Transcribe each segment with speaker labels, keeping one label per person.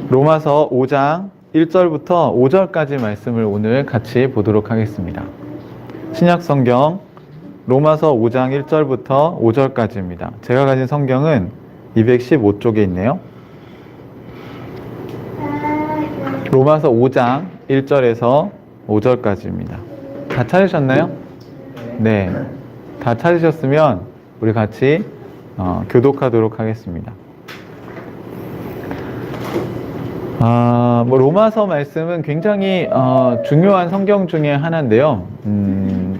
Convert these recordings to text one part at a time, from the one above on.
Speaker 1: 로마서 5장 1절부터 5절까지 말씀을 오늘 같이 보도록 하겠습니다. 신약성경 로마서 5장 1절부터 5절까지입니다. 제가 가진 성경은 215쪽에 있네요. 로마서 5장 1절에서 5절까지입니다. 다 찾으셨나요? 네. 다 찾으셨으면 우리 같이 교독하도록 하겠습니다. 로마서 말씀은 굉장히 중요한 성경 중에 하나인데요.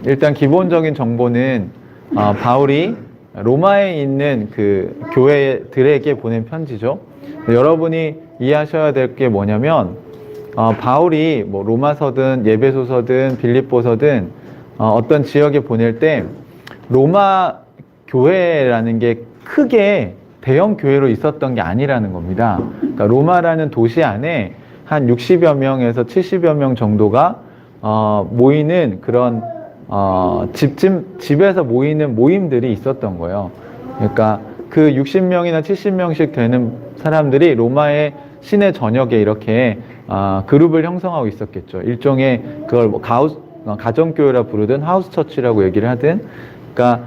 Speaker 1: 일단 기본적인 정보는 바울이 로마에 있는 그 교회들에게 보낸 편지죠. 여러분이 이해하셔야 될 게 뭐냐면 바울이 뭐 로마서든 예배소서든 빌립보서든 어떤 지역에 보낼 때 로마 교회라는 게 크게 대형 교회로 있었던 게 아니라는 겁니다. 그러니까 로마라는 도시 안에 한 60여 명에서 70여 명 정도가 모이는 그런 집에서 모이는 모임들이 있었던 거예요. 그러니까 그 60명이나 70명씩 되는 사람들이 로마의 시내 전역에 이렇게 그룹을 형성하고 있었겠죠. 일종의 그걸 뭐 가정교회라 부르든 하우스처치라고 얘기를 하든, 그러니까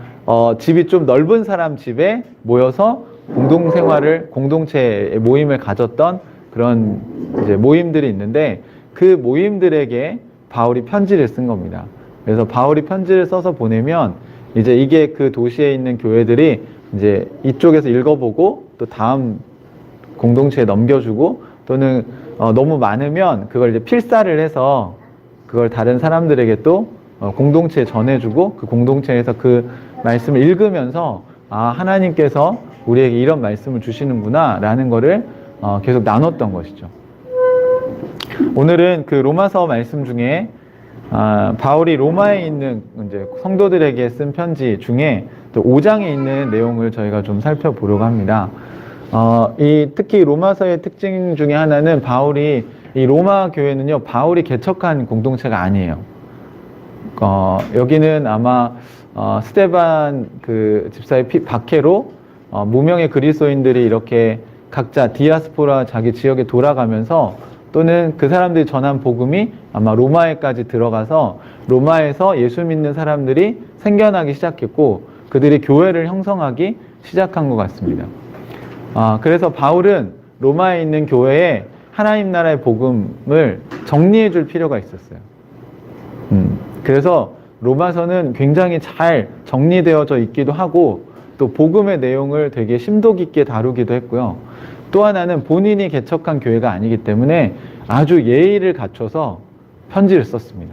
Speaker 1: 집이 좀 넓은 사람 집에 모여서 공동생활을, 공동체의 모임을 가졌던 그런 이제 모임들이 있는데, 그 모임들에게 바울이 편지를 쓴 겁니다. 그래서 바울이 편지를 써서 보내면 이제 이게 그 도시에 있는 교회들이 이제 이쪽에서 읽어보고 또 다음 공동체에 넘겨주고, 또는 너무 많으면 그걸 이제 필사를 해서 그걸 다른 사람들에게 또 공동체에 전해주고, 그 공동체에서 그 말씀을 읽으면서 하나님께서 우리에게 이런 말씀을 주시는구나 라는 거를 계속 나눴던 것이죠. 오늘은 그 로마서 말씀 중에 바울이 로마에 있는 이제 성도들에게 쓴 편지 중에 또 5장에 있는 내용을 저희가 좀 살펴보려고 합니다. 특히 로마서의 특징 중에 하나는 바울이, 이 로마 교회는요, 바울이 개척한 공동체가 아니에요. 여기는 아마 스데반 그 집사의 박해로 무명의 그리스도인들이 이렇게 각자 디아스포라 자기 지역에 돌아가면서, 또는 그 사람들이 전한 복음이 아마 로마에까지 들어가서 로마에서 예수 믿는 사람들이 생겨나기 시작했고, 그들이 교회를 형성하기 시작한 것 같습니다. 그래서 바울은 로마에 있는 교회에 하나님 나라의 복음을 정리해 줄 필요가 있었어요. 그래서 로마서는 굉장히 잘 정리되어져 있기도 하고, 또 복음의 내용을 되게 심도 깊게 다루기도 했고요. 또 하나는 본인이 개척한 교회가 아니기 때문에 아주 예의를 갖춰서 편지를 썼습니다.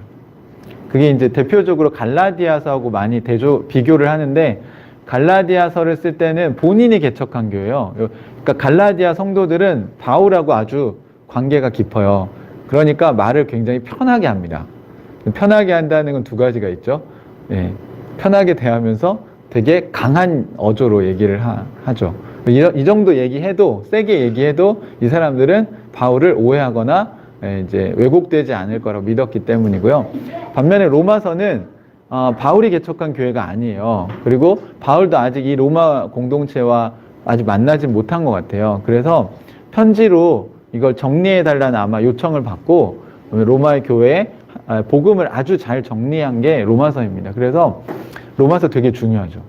Speaker 1: 그게 이제 대표적으로 갈라디아서하고 많이 비교를 하는데, 갈라디아서를 쓸 때는 본인이 개척한 교회예요. 그러니까 갈라디아 성도들은 바울하고 아주 관계가 깊어요. 그러니까 말을 굉장히 편하게 합니다. 편하게 한다는 건 두 가지가 있죠. 예, 편하게 대하면서 되게 강한 어조로 얘기를 하죠. 이 정도 얘기해도, 세게 얘기해도 이 사람들은 바울을 오해하거나 이제 왜곡되지 않을 거라고 믿었기 때문이고요. 반면에 로마서는 바울이 개척한 교회가 아니에요. 그리고 바울도 아직 이 로마 공동체와 아직 만나지 못한 것 같아요. 그래서 편지로 이걸 정리해달라는 아마 요청을 받고 로마의 교회에 복음을 아주 잘 정리한 게 로마서입니다. 그래서 로마서 되게 중요하죠.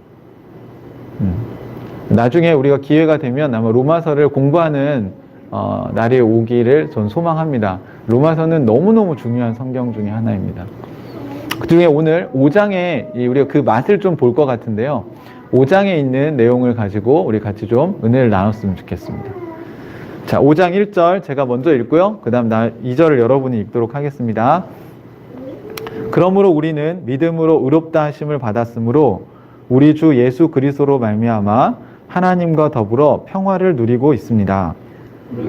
Speaker 1: 나중에 우리가 기회가 되면 아마 로마서를 공부하는 날이 오기를 전 소망합니다. 로마서는 너무너무 중요한 성경 중에 하나입니다. 그 중에 오늘 5장에 우리가 그 맛을 좀 볼 것 같은데요. 5장에 있는 내용을 가지고 우리 같이 좀 은혜를 나눴으면 좋겠습니다. 자, 5장 1절 제가 먼저 읽고요. 그 다음 2절을 여러분이 읽도록 하겠습니다. 그러므로 우리는 믿음으로 의롭다 하심을 받았으므로 우리 주 예수 그리스도로 말미암아 하나님과 더불어 평화를 누리고 있습니다.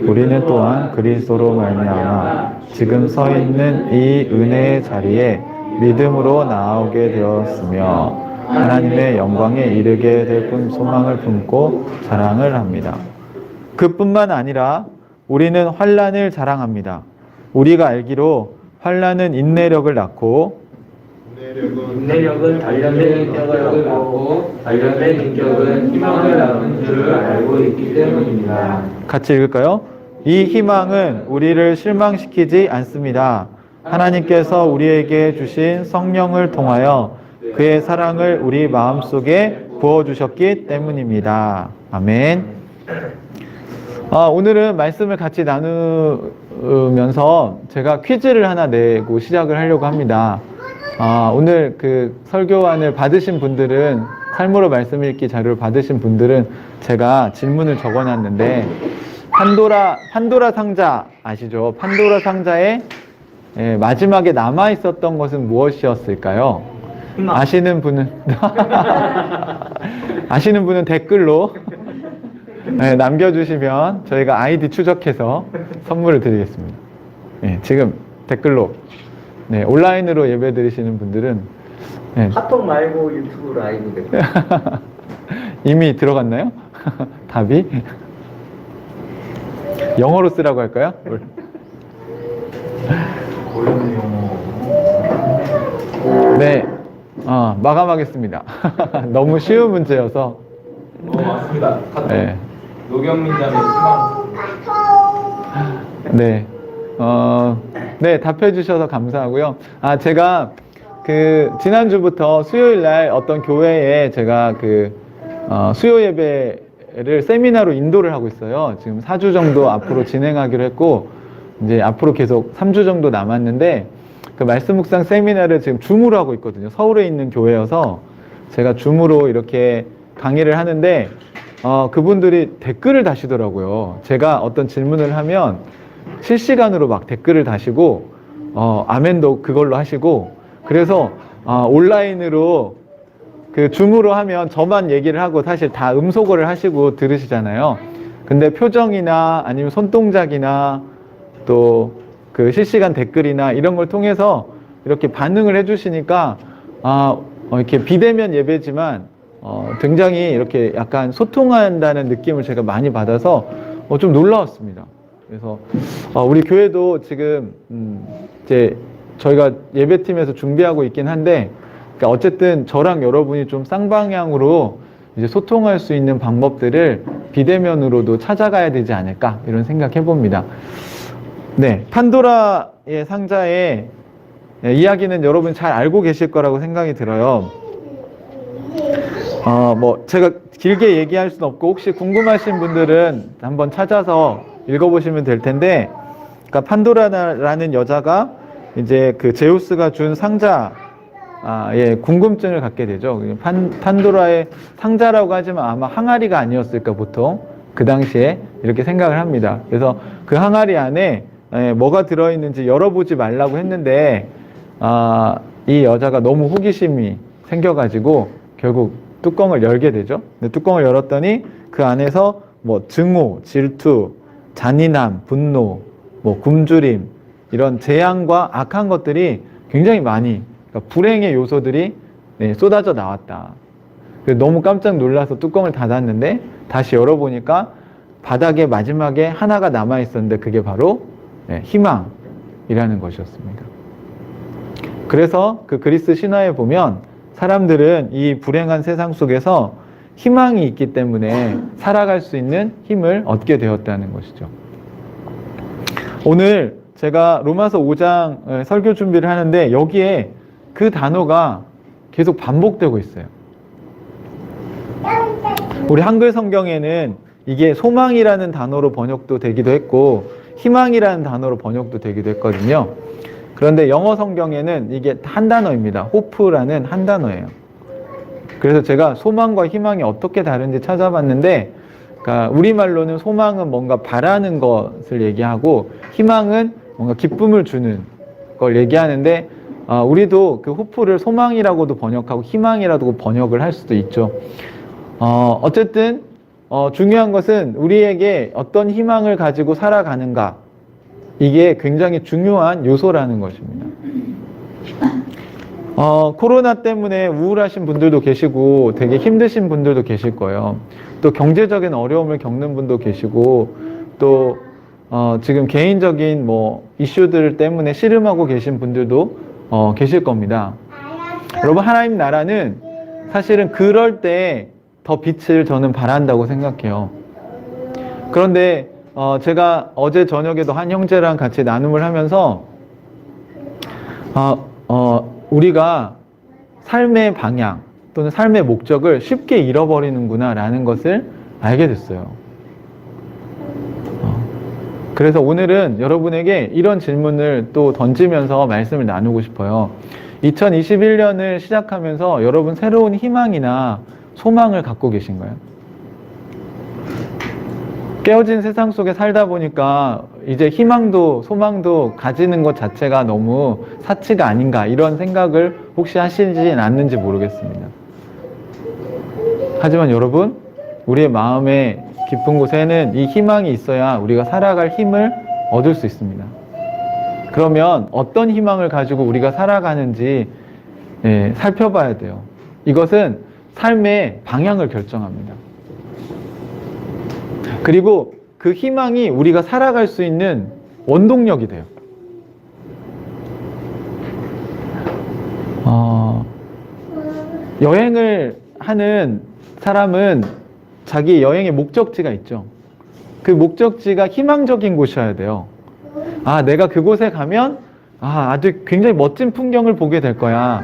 Speaker 1: 우리는 또한 그리스도로 말미암아 지금 서 있는 이 은혜의 자리에 믿음으로 나아오게 되었으며 하나님의 영광에 이르게 될 소망을 품고 자랑을 합니다. 그뿐만 아니라 우리는 환난을 자랑합니다. 우리가 알기로 환난은 인내력을 낳고
Speaker 2: 인내력은 단련된 인격을 갖고 단련된 인격은 희망을 낳는 줄 알고 있기 때문입니다.
Speaker 1: 같이 읽을까요? 이 희망은 우리를 실망시키지 않습니다. 하나님께서 우리에게 주신 성령을 통하여 그의 사랑을 우리 마음속에 부어주셨기 때문입니다. 아멘. 오늘은 말씀을 같이 나누면서 제가 퀴즈를 하나 내고 시작을 하려고 합니다. 오늘 그 설교안을 받으신 분들은, 삶으로 말씀 읽기 자료를 받으신 분들은 제가 질문을 적어놨는데, 판도라 상자 아시죠? 판도라 상자에 마지막에 남아 있었던 것은 무엇이었을까요? 아시는 분은 아시는 분은 댓글로 남겨주시면 저희가 아이디 추적해서 선물을 드리겠습니다. 지금 댓글로 온라인으로 예배 드리시는 분들은
Speaker 2: 카톡 말고 유튜브 라이브 댓글.
Speaker 1: 이미 들어갔나요? 답이? 영어로 쓰라고 할까요? 네, 마감하겠습니다. 너무 쉬운 문제여서.
Speaker 3: 맞습니다.
Speaker 1: 네.
Speaker 3: 노경민장의 희망.
Speaker 1: 네, 네, 답해주셔서 감사하고요. 제가 지난주부터 수요일날 어떤 교회에 제가 수요 예배를 세미나로 인도를 하고 있어요. 지금 4주 정도 앞으로 진행하기로 했고, 이제 앞으로 계속 3주 정도 남았는데, 그 말씀 묵상 세미나를 지금 줌으로 하고 있거든요. 서울에 있는 교회여서 제가 줌으로 이렇게 강의를 하는데, 그분들이 댓글을 다시더라고요. 제가 어떤 질문을 하면 실시간으로 막 댓글을 다시고, 아멘도 그걸로 하시고, 그래서 온라인으로 줌으로 하면 저만 얘기를 하고 사실 다 음소거를 하시고 들으시잖아요. 근데 표정이나 아니면 손동작이나 또 실시간 댓글이나 이런 걸 통해서 이렇게 반응을 해주시니까 이렇게 비대면 예배지만 굉장히 이렇게 약간 소통한다는 느낌을 제가 많이 받아서 좀 놀라웠습니다. 그래서 우리 교회도 지금 이제 저희가 예배팀에서 준비하고 있긴 한데, 그러니까 어쨌든 저랑 여러분이 좀 쌍방향으로 이제 소통할 수 있는 방법들을 비대면으로도 찾아가야 되지 않을까, 이런 생각 해봅니다. 네, 판도라의 상자의 이야기는 여러분 잘 알고 계실 거라고 생각이 들어요. 제가 길게 얘기할 수는 없고, 혹시 궁금하신 분들은 한번 찾아서 읽어보시면 될 텐데, 그러니까 판도라라는 여자가 이제 제우스가 준 상자에 궁금증을 갖게 되죠. 판도라의 상자라고 하지만 아마 항아리가 아니었을까, 보통 그 당시에 이렇게 생각을 합니다. 그래서 그 항아리 안에 뭐가 들어있는지 열어보지 말라고 했는데, 이 여자가 너무 호기심이 생겨가지고 결국 뚜껑을 열게 되죠. 근데 뚜껑을 열었더니 그 안에서 증오, 질투, 잔인함, 분노, 굶주림, 이런 재앙과 악한 것들이 굉장히 많이, 그러니까 불행의 요소들이 쏟아져 나왔다. 너무 깜짝 놀라서 뚜껑을 닫았는데 다시 열어보니까 바닥에 마지막에 하나가 남아있었는데 그게 바로 희망이라는 것이었습니다. 그래서 그리스 신화에 보면 사람들은 이 불행한 세상 속에서 희망이 있기 때문에 살아갈 수 있는 힘을 얻게 되었다는 것이죠. 오늘 제가 로마서 5장 설교 준비를 하는데 여기에 그 단어가 계속 반복되고 있어요. 우리 한글 성경에는 이게 소망이라는 단어로 번역도 되기도 했고 희망이라는 단어로 번역도 되기도 했거든요. 그런데 영어 성경에는 이게 한 단어입니다. 호프라는 한 단어예요. 그래서 제가 소망과 희망이 어떻게 다른지 찾아봤는데, 그러니까 우리말로는 소망은 뭔가 바라는 것을 얘기하고 희망은 뭔가 기쁨을 주는 걸 얘기하는데, 우리도 그 호프를 소망이라고도 번역하고 희망이라고 번역을 할 수도 있죠. 어쨌든 중요한 것은 우리에게 어떤 희망을 가지고 살아가는가, 이게 굉장히 중요한 요소라는 것입니다. 코로나 때문에 우울하신 분들도 계시고 되게 힘드신 분들도 계실 거예요. 또 경제적인 어려움을 겪는 분도 계시고, 또 지금 개인적인 이슈들 때문에 씨름하고 계신 분들도 계실 겁니다. 여러분, 하나님 나라는 사실은 그럴 때 더 빛을 저는 발한다고 생각해요. 그런데 제가 어제 저녁에도 한 형제랑 같이 나눔을 하면서 우리가 삶의 방향 또는 삶의 목적을 쉽게 잃어버리는구나 라는 것을 알게 됐어요. 그래서 오늘은 여러분에게 이런 질문을 또 던지면서 말씀을 나누고 싶어요. 2021년을 시작하면서 여러분 새로운 희망이나 소망을 갖고 계신가요? 깨어진 세상 속에 살다 보니까 이제 희망도 소망도 가지는 것 자체가 너무 사치가 아닌가 이런 생각을 혹시 하시진 않는지 모르겠습니다. 하지만 여러분, 우리의 마음의 깊은 곳에는 이 희망이 있어야 우리가 살아갈 힘을 얻을 수 있습니다. 그러면 어떤 희망을 가지고 우리가 살아가는지 살펴봐야 돼요. 이것은 삶의 방향을 결정합니다. 그리고 그 희망이 우리가 살아갈 수 있는 원동력이 돼요. 여행을 하는 사람은 자기 여행의 목적지가 있죠. 그 목적지가 희망적인 곳이어야 돼요. 내가 그곳에 가면 아주 굉장히 멋진 풍경을 보게 될 거야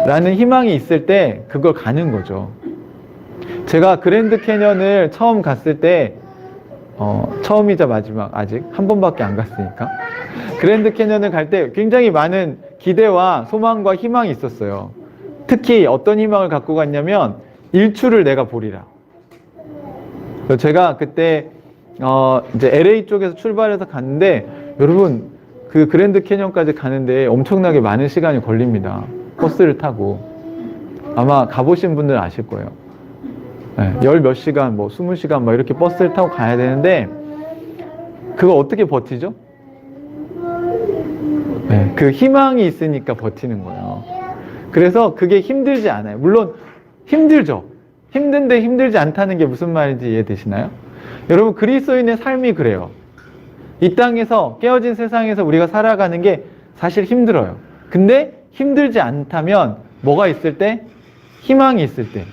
Speaker 1: 라는 희망이 있을 때 그걸 가는 거죠. 제가 그랜드 캐년을 처음 갔을 때 처음이자 마지막, 아직 한 번밖에 안 갔으니까 그랜드 캐년을 갈 때 굉장히 많은 기대와 소망과 희망이 있었어요. 특히 어떤 희망을 갖고 갔냐면 일출을 내가 보리라. 제가 그때 이제 LA 쪽에서 출발해서 갔는데, 여러분 그 그랜드 캐년까지 가는데 엄청나게 많은 시간이 걸립니다. 버스를 타고. 아마 가보신 분들 아실 거예요. 열 몇 시간, 20시간 이렇게 버스를 타고 가야 되는데, 그거 어떻게 버티죠? 그 희망이 있으니까 버티는 거예요. 그래서 그게 힘들지 않아요. 물론 힘들죠. 힘든데 힘들지 않다는 게 무슨 말인지 이해되시나요? 여러분, 그리스도인의 삶이 그래요. 이 땅에서, 깨어진 세상에서 우리가 살아가는 게 사실 힘들어요. 근데 힘들지 않다면 뭐가 있을 때? 희망이 있을 때.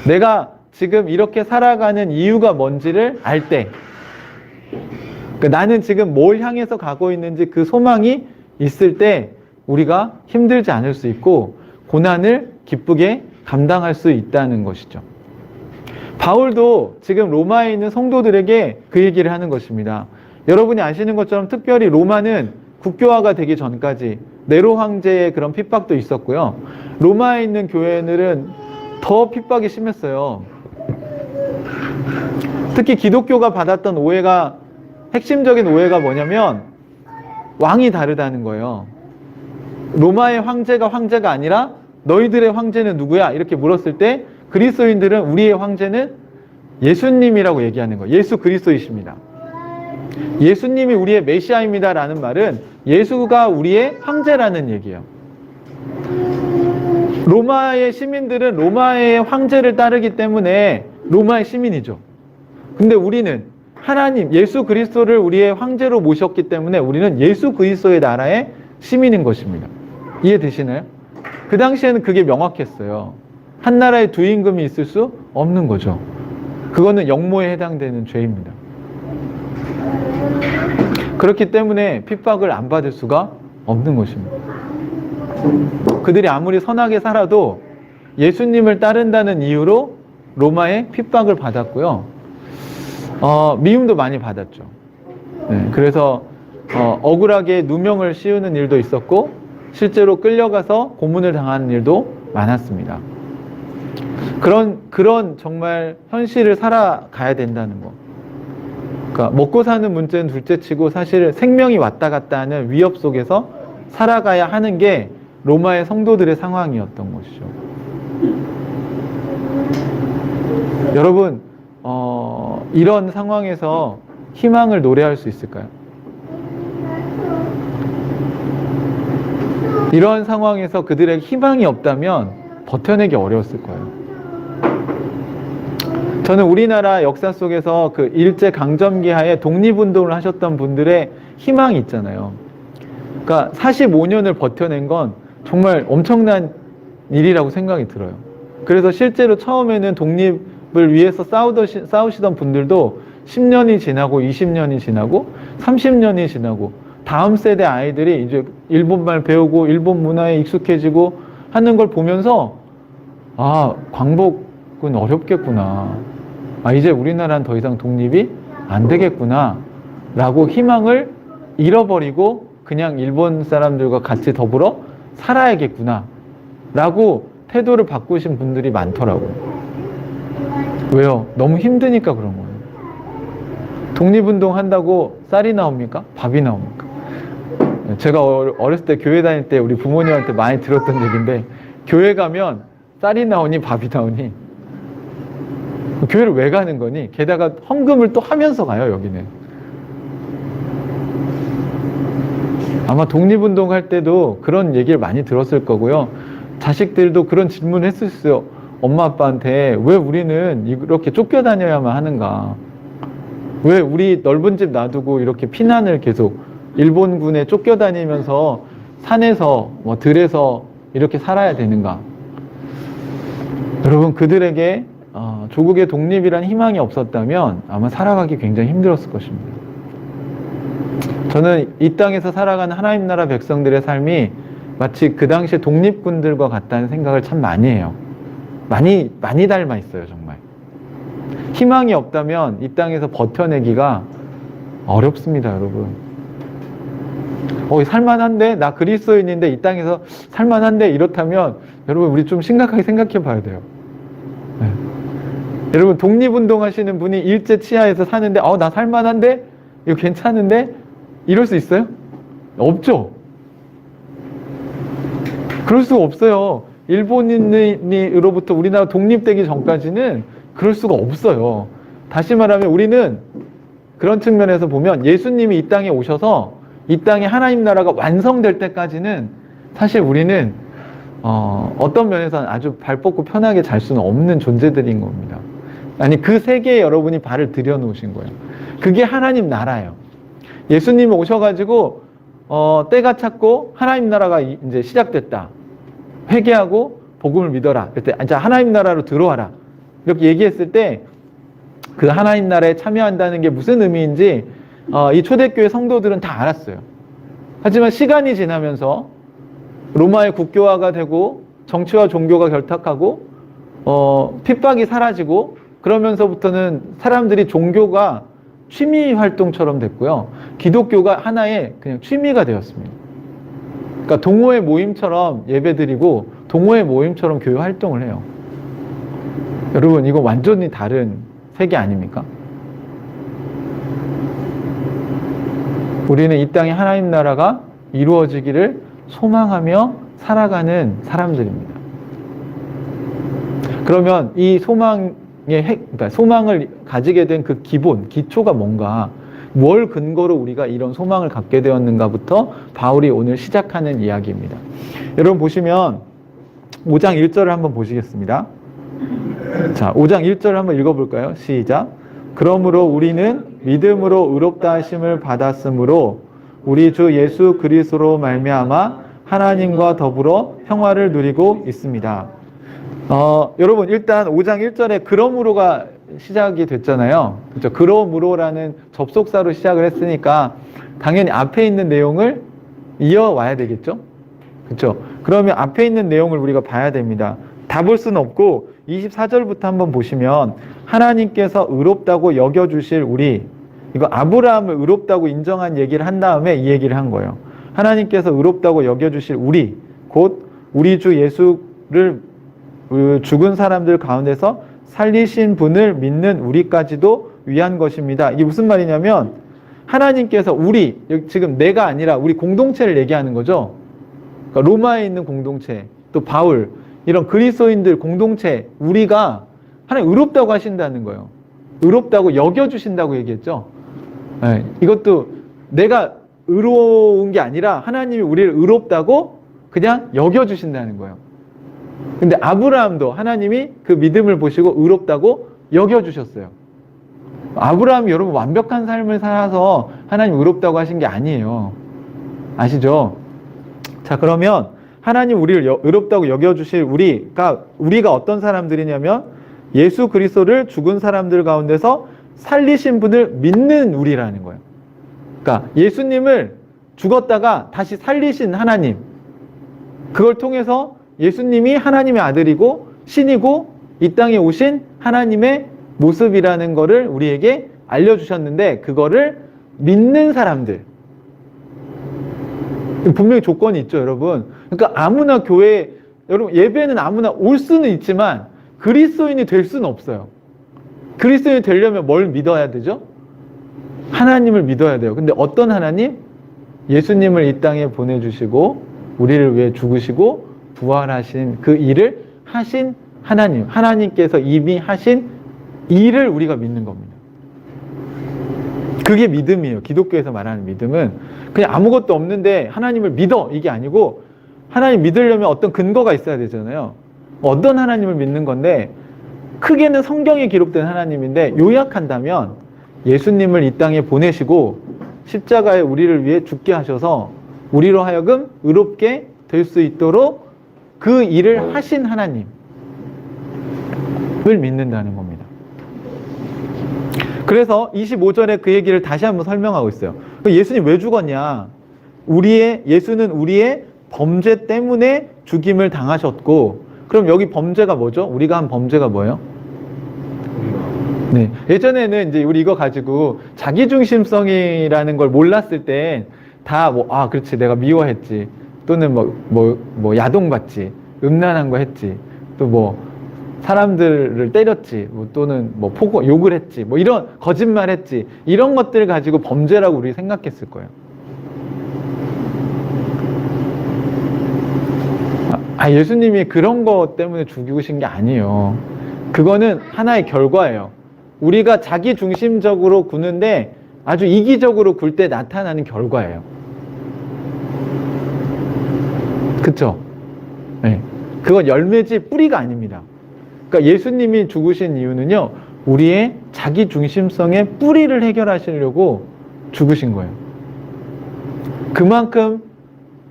Speaker 1: 내가 지금 이렇게 살아가는 이유가 뭔지를 알 때, 나는 지금 뭘 향해서 가고 있는지 그 소망이 있을 때 우리가 힘들지 않을 수 있고 고난을 기쁘게 감당할 수 있다는 것이죠. 바울도 지금 로마에 있는 성도들에게 그 얘기를 하는 것입니다. 여러분이 아시는 것처럼 특별히 로마는 국교화가 되기 전까지 네로 황제의 그런 핍박도 있었고요. 로마에 있는 교회들은 더 핍박이 심했어요. 특히 기독교가 받았던 오해가, 핵심적인 오해가 뭐냐면 왕이 다르다는 거예요. 로마의 황제가 황제가 아니라 너희들의 황제는 누구야? 이렇게 물었을 때 그리스도인들은 우리의 황제는 예수님이라고 얘기하는 거예요. 예수 그리스도이십니다. 예수님이 우리의 메시아입니다 라는 말은 예수가 우리의 황제라는 얘기예요. 로마의 시민들은 로마의 황제를 따르기 때문에 로마의 시민이죠. 근데 우리는 하나님, 예수 그리스도를 우리의 황제로 모셨기 때문에 우리는 예수 그리스도의 나라의 시민인 것입니다. 이해되시나요? 그 당시에는 그게 명확했어요. 한 나라에 두 임금이 있을 수 없는 거죠. 그거는 역모에 해당되는 죄입니다. 그렇기 때문에 핍박을 안 받을 수가 없는 것입니다. 그들이 아무리 선하게 살아도 예수님을 따른다는 이유로 로마의 핍박을 받았고요. 미움도 많이 받았죠. 그래서 억울하게 누명을 씌우는 일도 있었고 실제로 끌려가서 고문을 당하는 일도 많았습니다. 그런 정말 현실을 살아가야 된다는 거. 그러니까 먹고 사는 문제는 둘째치고 사실 생명이 왔다 갔다 하는 위협 속에서 살아가야 하는 게 로마의 성도들의 상황이었던 것이죠. 여러분, 이런 상황에서 희망을 노래할 수 있을까요? 이런 상황에서 그들에게 희망이 없다면 버텨내기 어려웠을 거예요. 저는 우리나라 역사 속에서 그 일제강점기 하에 독립운동을 하셨던 분들의 희망이 있잖아요. 그러니까 45년을 버텨낸 건 정말 엄청난 일이라고 생각이 들어요. 그래서 실제로 처음에는 독립을 위해서 싸우시던 분들도 10년이 지나고 20년이 지나고 30년이 지나고 다음 세대 아이들이 이제 일본말 배우고 일본 문화에 익숙해지고 하는 걸 보면서 아, 광복은 어렵겠구나. 아, 이제 우리나라는 더 이상 독립이 안 되겠구나. 라고 희망을 잃어버리고 그냥 일본 사람들과 같이 더불어 살아야겠구나. 라고 태도를 바꾸신 분들이 많더라고요. 왜요? 너무 힘드니까 그런 거예요. 독립운동 한다고 쌀이 나옵니까? 밥이 나옵니까? 제가 어렸을 때 교회 다닐 때 우리 부모님한테 많이 들었던 얘기인데 교회 가면 쌀이 나오니 밥이 나오니 교회를 왜 가는 거니? 게다가 헌금을 또 하면서 가요, 여기는. 아마 독립운동 할 때도 그런 얘기를 많이 들었을 거고요. 자식들도 그런 질문을 했었어요. 엄마 아빠한테 왜 우리는 이렇게 쫓겨다녀야만 하는가? 왜 우리 넓은 집 놔두고 이렇게 피난을 계속 일본군에 쫓겨다니면서 산에서 뭐 들에서 이렇게 살아야 되는가? 여러분, 그들에게 조국의 독립이란 희망이 없었다면 아마 살아가기 굉장히 힘들었을 것입니다. 저는 이 땅에서 살아가는 하나님 나라 백성들의 삶이 마치 그 당시에 독립군들과 같다는 생각을 참 많이 해요. 많이 닮아 있어요, 정말. 희망이 없다면 이 땅에서 버텨내기가 어렵습니다, 여러분. 살만한데? 나 그리스도인인데 이 땅에서 살만한데? 이렇다면 여러분, 우리 좀 심각하게 생각해 봐야 돼요. 네. 여러분, 독립운동 하시는 분이 일제 치하에서 사는데 나 살만한데? 이거 괜찮은데? 이럴 수 있어요? 없죠. 그럴 수가 없어요. 일본인으로부터 우리나라 독립되기 전까지는 그럴 수가 없어요. 다시 말하면 우리는 그런 측면에서 보면 예수님이 이 땅에 오셔서 이 땅에 하나님 나라가 완성될 때까지는 사실 우리는 어떤 면에서는 아주 발 뻗고 편하게 잘 수는 없는 존재들인 겁니다. 아니, 그 세계에 여러분이 발을 들여놓으신 거예요. 그게 하나님 나라예요. 예수님이 오셔가지고 때가 찼고 하나님 나라가 이제 시작됐다. 회개하고 복음을 믿어라. 그때 자, 하나님 나라로 들어와라. 이렇게 얘기했을 때 그 하나님 나라에 참여한다는 게 무슨 의미인지 이 초대교회 성도들은 다 알았어요. 하지만 시간이 지나면서 로마의 국교화가 되고 정치와 종교가 결탁하고 핍박이 사라지고 그러면서부터는 사람들이 종교가 취미 활동처럼 됐고요. 기독교가 하나의 그냥 취미가 되었습니다. 그러니까 동호회 모임처럼 예배드리고 동호회 모임처럼 교회 활동을 해요. 여러분, 이거 완전히 다른 세계 아닙니까? 우리는 이 땅에 하나님 나라가 이루어지기를 소망하며 살아가는 사람들입니다. 그러면 이 그러니까 소망을 가지게 된 그 기초가 뭔가, 뭘 근거로 우리가 이런 소망을 갖게 되었는가부터 바울이 오늘 시작하는 이야기입니다. 여러분 보시면 5장 1절을 한번 보시겠습니다. 자, 5장 1절을 한번 읽어볼까요? 시작. 그러므로 우리는 믿음으로 의롭다 하심을 받았으므로 우리 주 예수 그리스도로 말미암아 하나님과 더불어 평화를 누리고 있습니다. 여러분, 일단 5장 1절에 그러므로가 시작이 됐잖아요. 그렇죠? 그러므로라는 접속사로 시작을 했으니까 당연히 앞에 있는 내용을 이어와야 되겠죠? 그렇죠? 그러면 앞에 있는 내용을 우리가 봐야 됩니다. 다 볼 수는 없고 24절부터 한번 보시면 하나님께서 의롭다고 여겨주실 우리, 이거 아브라함을 의롭다고 인정한 얘기를 한 다음에 이 얘기를 한 거예요. 하나님께서 의롭다고 여겨주실 우리, 곧 우리 주 예수를 죽은 사람들 가운데서 살리신 분을 믿는 우리까지도 위한 것입니다. 이게 무슨 말이냐면 하나님께서 우리, 지금 내가 아니라 우리 공동체를 얘기하는 거죠. 그러니까 로마에 있는 공동체, 또 바울, 이런 그리스도인들 공동체, 우리가 하나님 의롭다고 하신다는 거예요. 의롭다고 여겨주신다고 얘기했죠. 네, 이것도 내가 의로운 게 아니라 하나님이 우리를 의롭다고 그냥 여겨주신다는 거예요. 근데 아브라함도 하나님이 그 믿음을 보시고 의롭다고 여겨주셨어요. 아브라함이 여러분 완벽한 삶을 살아서 하나님 의롭다고 하신 게 아니에요. 아시죠? 자, 그러면 하나님 우리를 의롭다고 여겨주실 우리가 어떤 사람들이냐면 예수 그리스도를 죽은 사람들 가운데서 살리신 분을 믿는 우리라는 거예요. 그러니까 예수님을 죽었다가 다시 살리신 하나님, 그걸 통해서 예수님이 하나님의 아들이고 신이고 이 땅에 오신 하나님의 모습이라는 거를 우리에게 알려주셨는데, 그거를 믿는 사람들, 분명히 조건이 있죠, 여러분. 그러니까 아무나 교회, 여러분 예배는 아무나 올 수는 있지만 그리스도인이 될 수는 없어요. 그리스도인이 되려면 뭘 믿어야 되죠? 하나님을 믿어야 돼요. 근데 어떤 하나님? 예수님을 이 땅에 보내주시고 우리를 위해 죽으시고 부활하신 그 일을 하신 하나님, 하나님께서 이미 하신 일을 우리가 믿는 겁니다. 그게 믿음이에요. 기독교에서 말하는 믿음은 그냥 아무것도 없는데 하나님을 믿어, 이게 아니고, 하나님 믿으려면 어떤 근거가 있어야 되잖아요. 어떤 하나님을 믿는 건데, 크게는 성경에 기록된 하나님인데 요약한다면 예수님을 이 땅에 보내시고 십자가에 우리를 위해 죽게 하셔서 우리로 하여금 의롭게 될 수 있도록 그 일을 하신 하나님을 믿는다는 겁니다. 그래서 25절에 그 얘기를 다시 한번 설명하고 있어요. 예수님 왜 죽었냐? 예수는 우리의 범죄 때문에 죽임을 당하셨고, 그럼 여기 범죄가 뭐죠? 우리가 한 범죄가 뭐예요? 네. 예전에는 이제 우리 이거 가지고 자기중심성이라는 걸 몰랐을 때 다 그렇지, 내가 미워했지. 또는 야동봤지. 음란한 거 했지. 또 사람들을 때렸지. 또는 욕을 했지. 이런 거짓말 했지. 이런 것들 가지고 범죄라고 우리 생각했을 거예요. 예수님이 그런 것 때문에 죽이신 게 아니에요. 그거는 하나의 결과예요. 우리가 자기중심적으로 구는데 아주 이기적으로 굴 때 나타나는 결과예요. 그쵸? 네. 그건 열매지 뿌리가 아닙니다. 그러니까 예수님이 죽으신 이유는요, 우리의 자기중심성의 뿌리를 해결하시려고 죽으신 거예요. 그만큼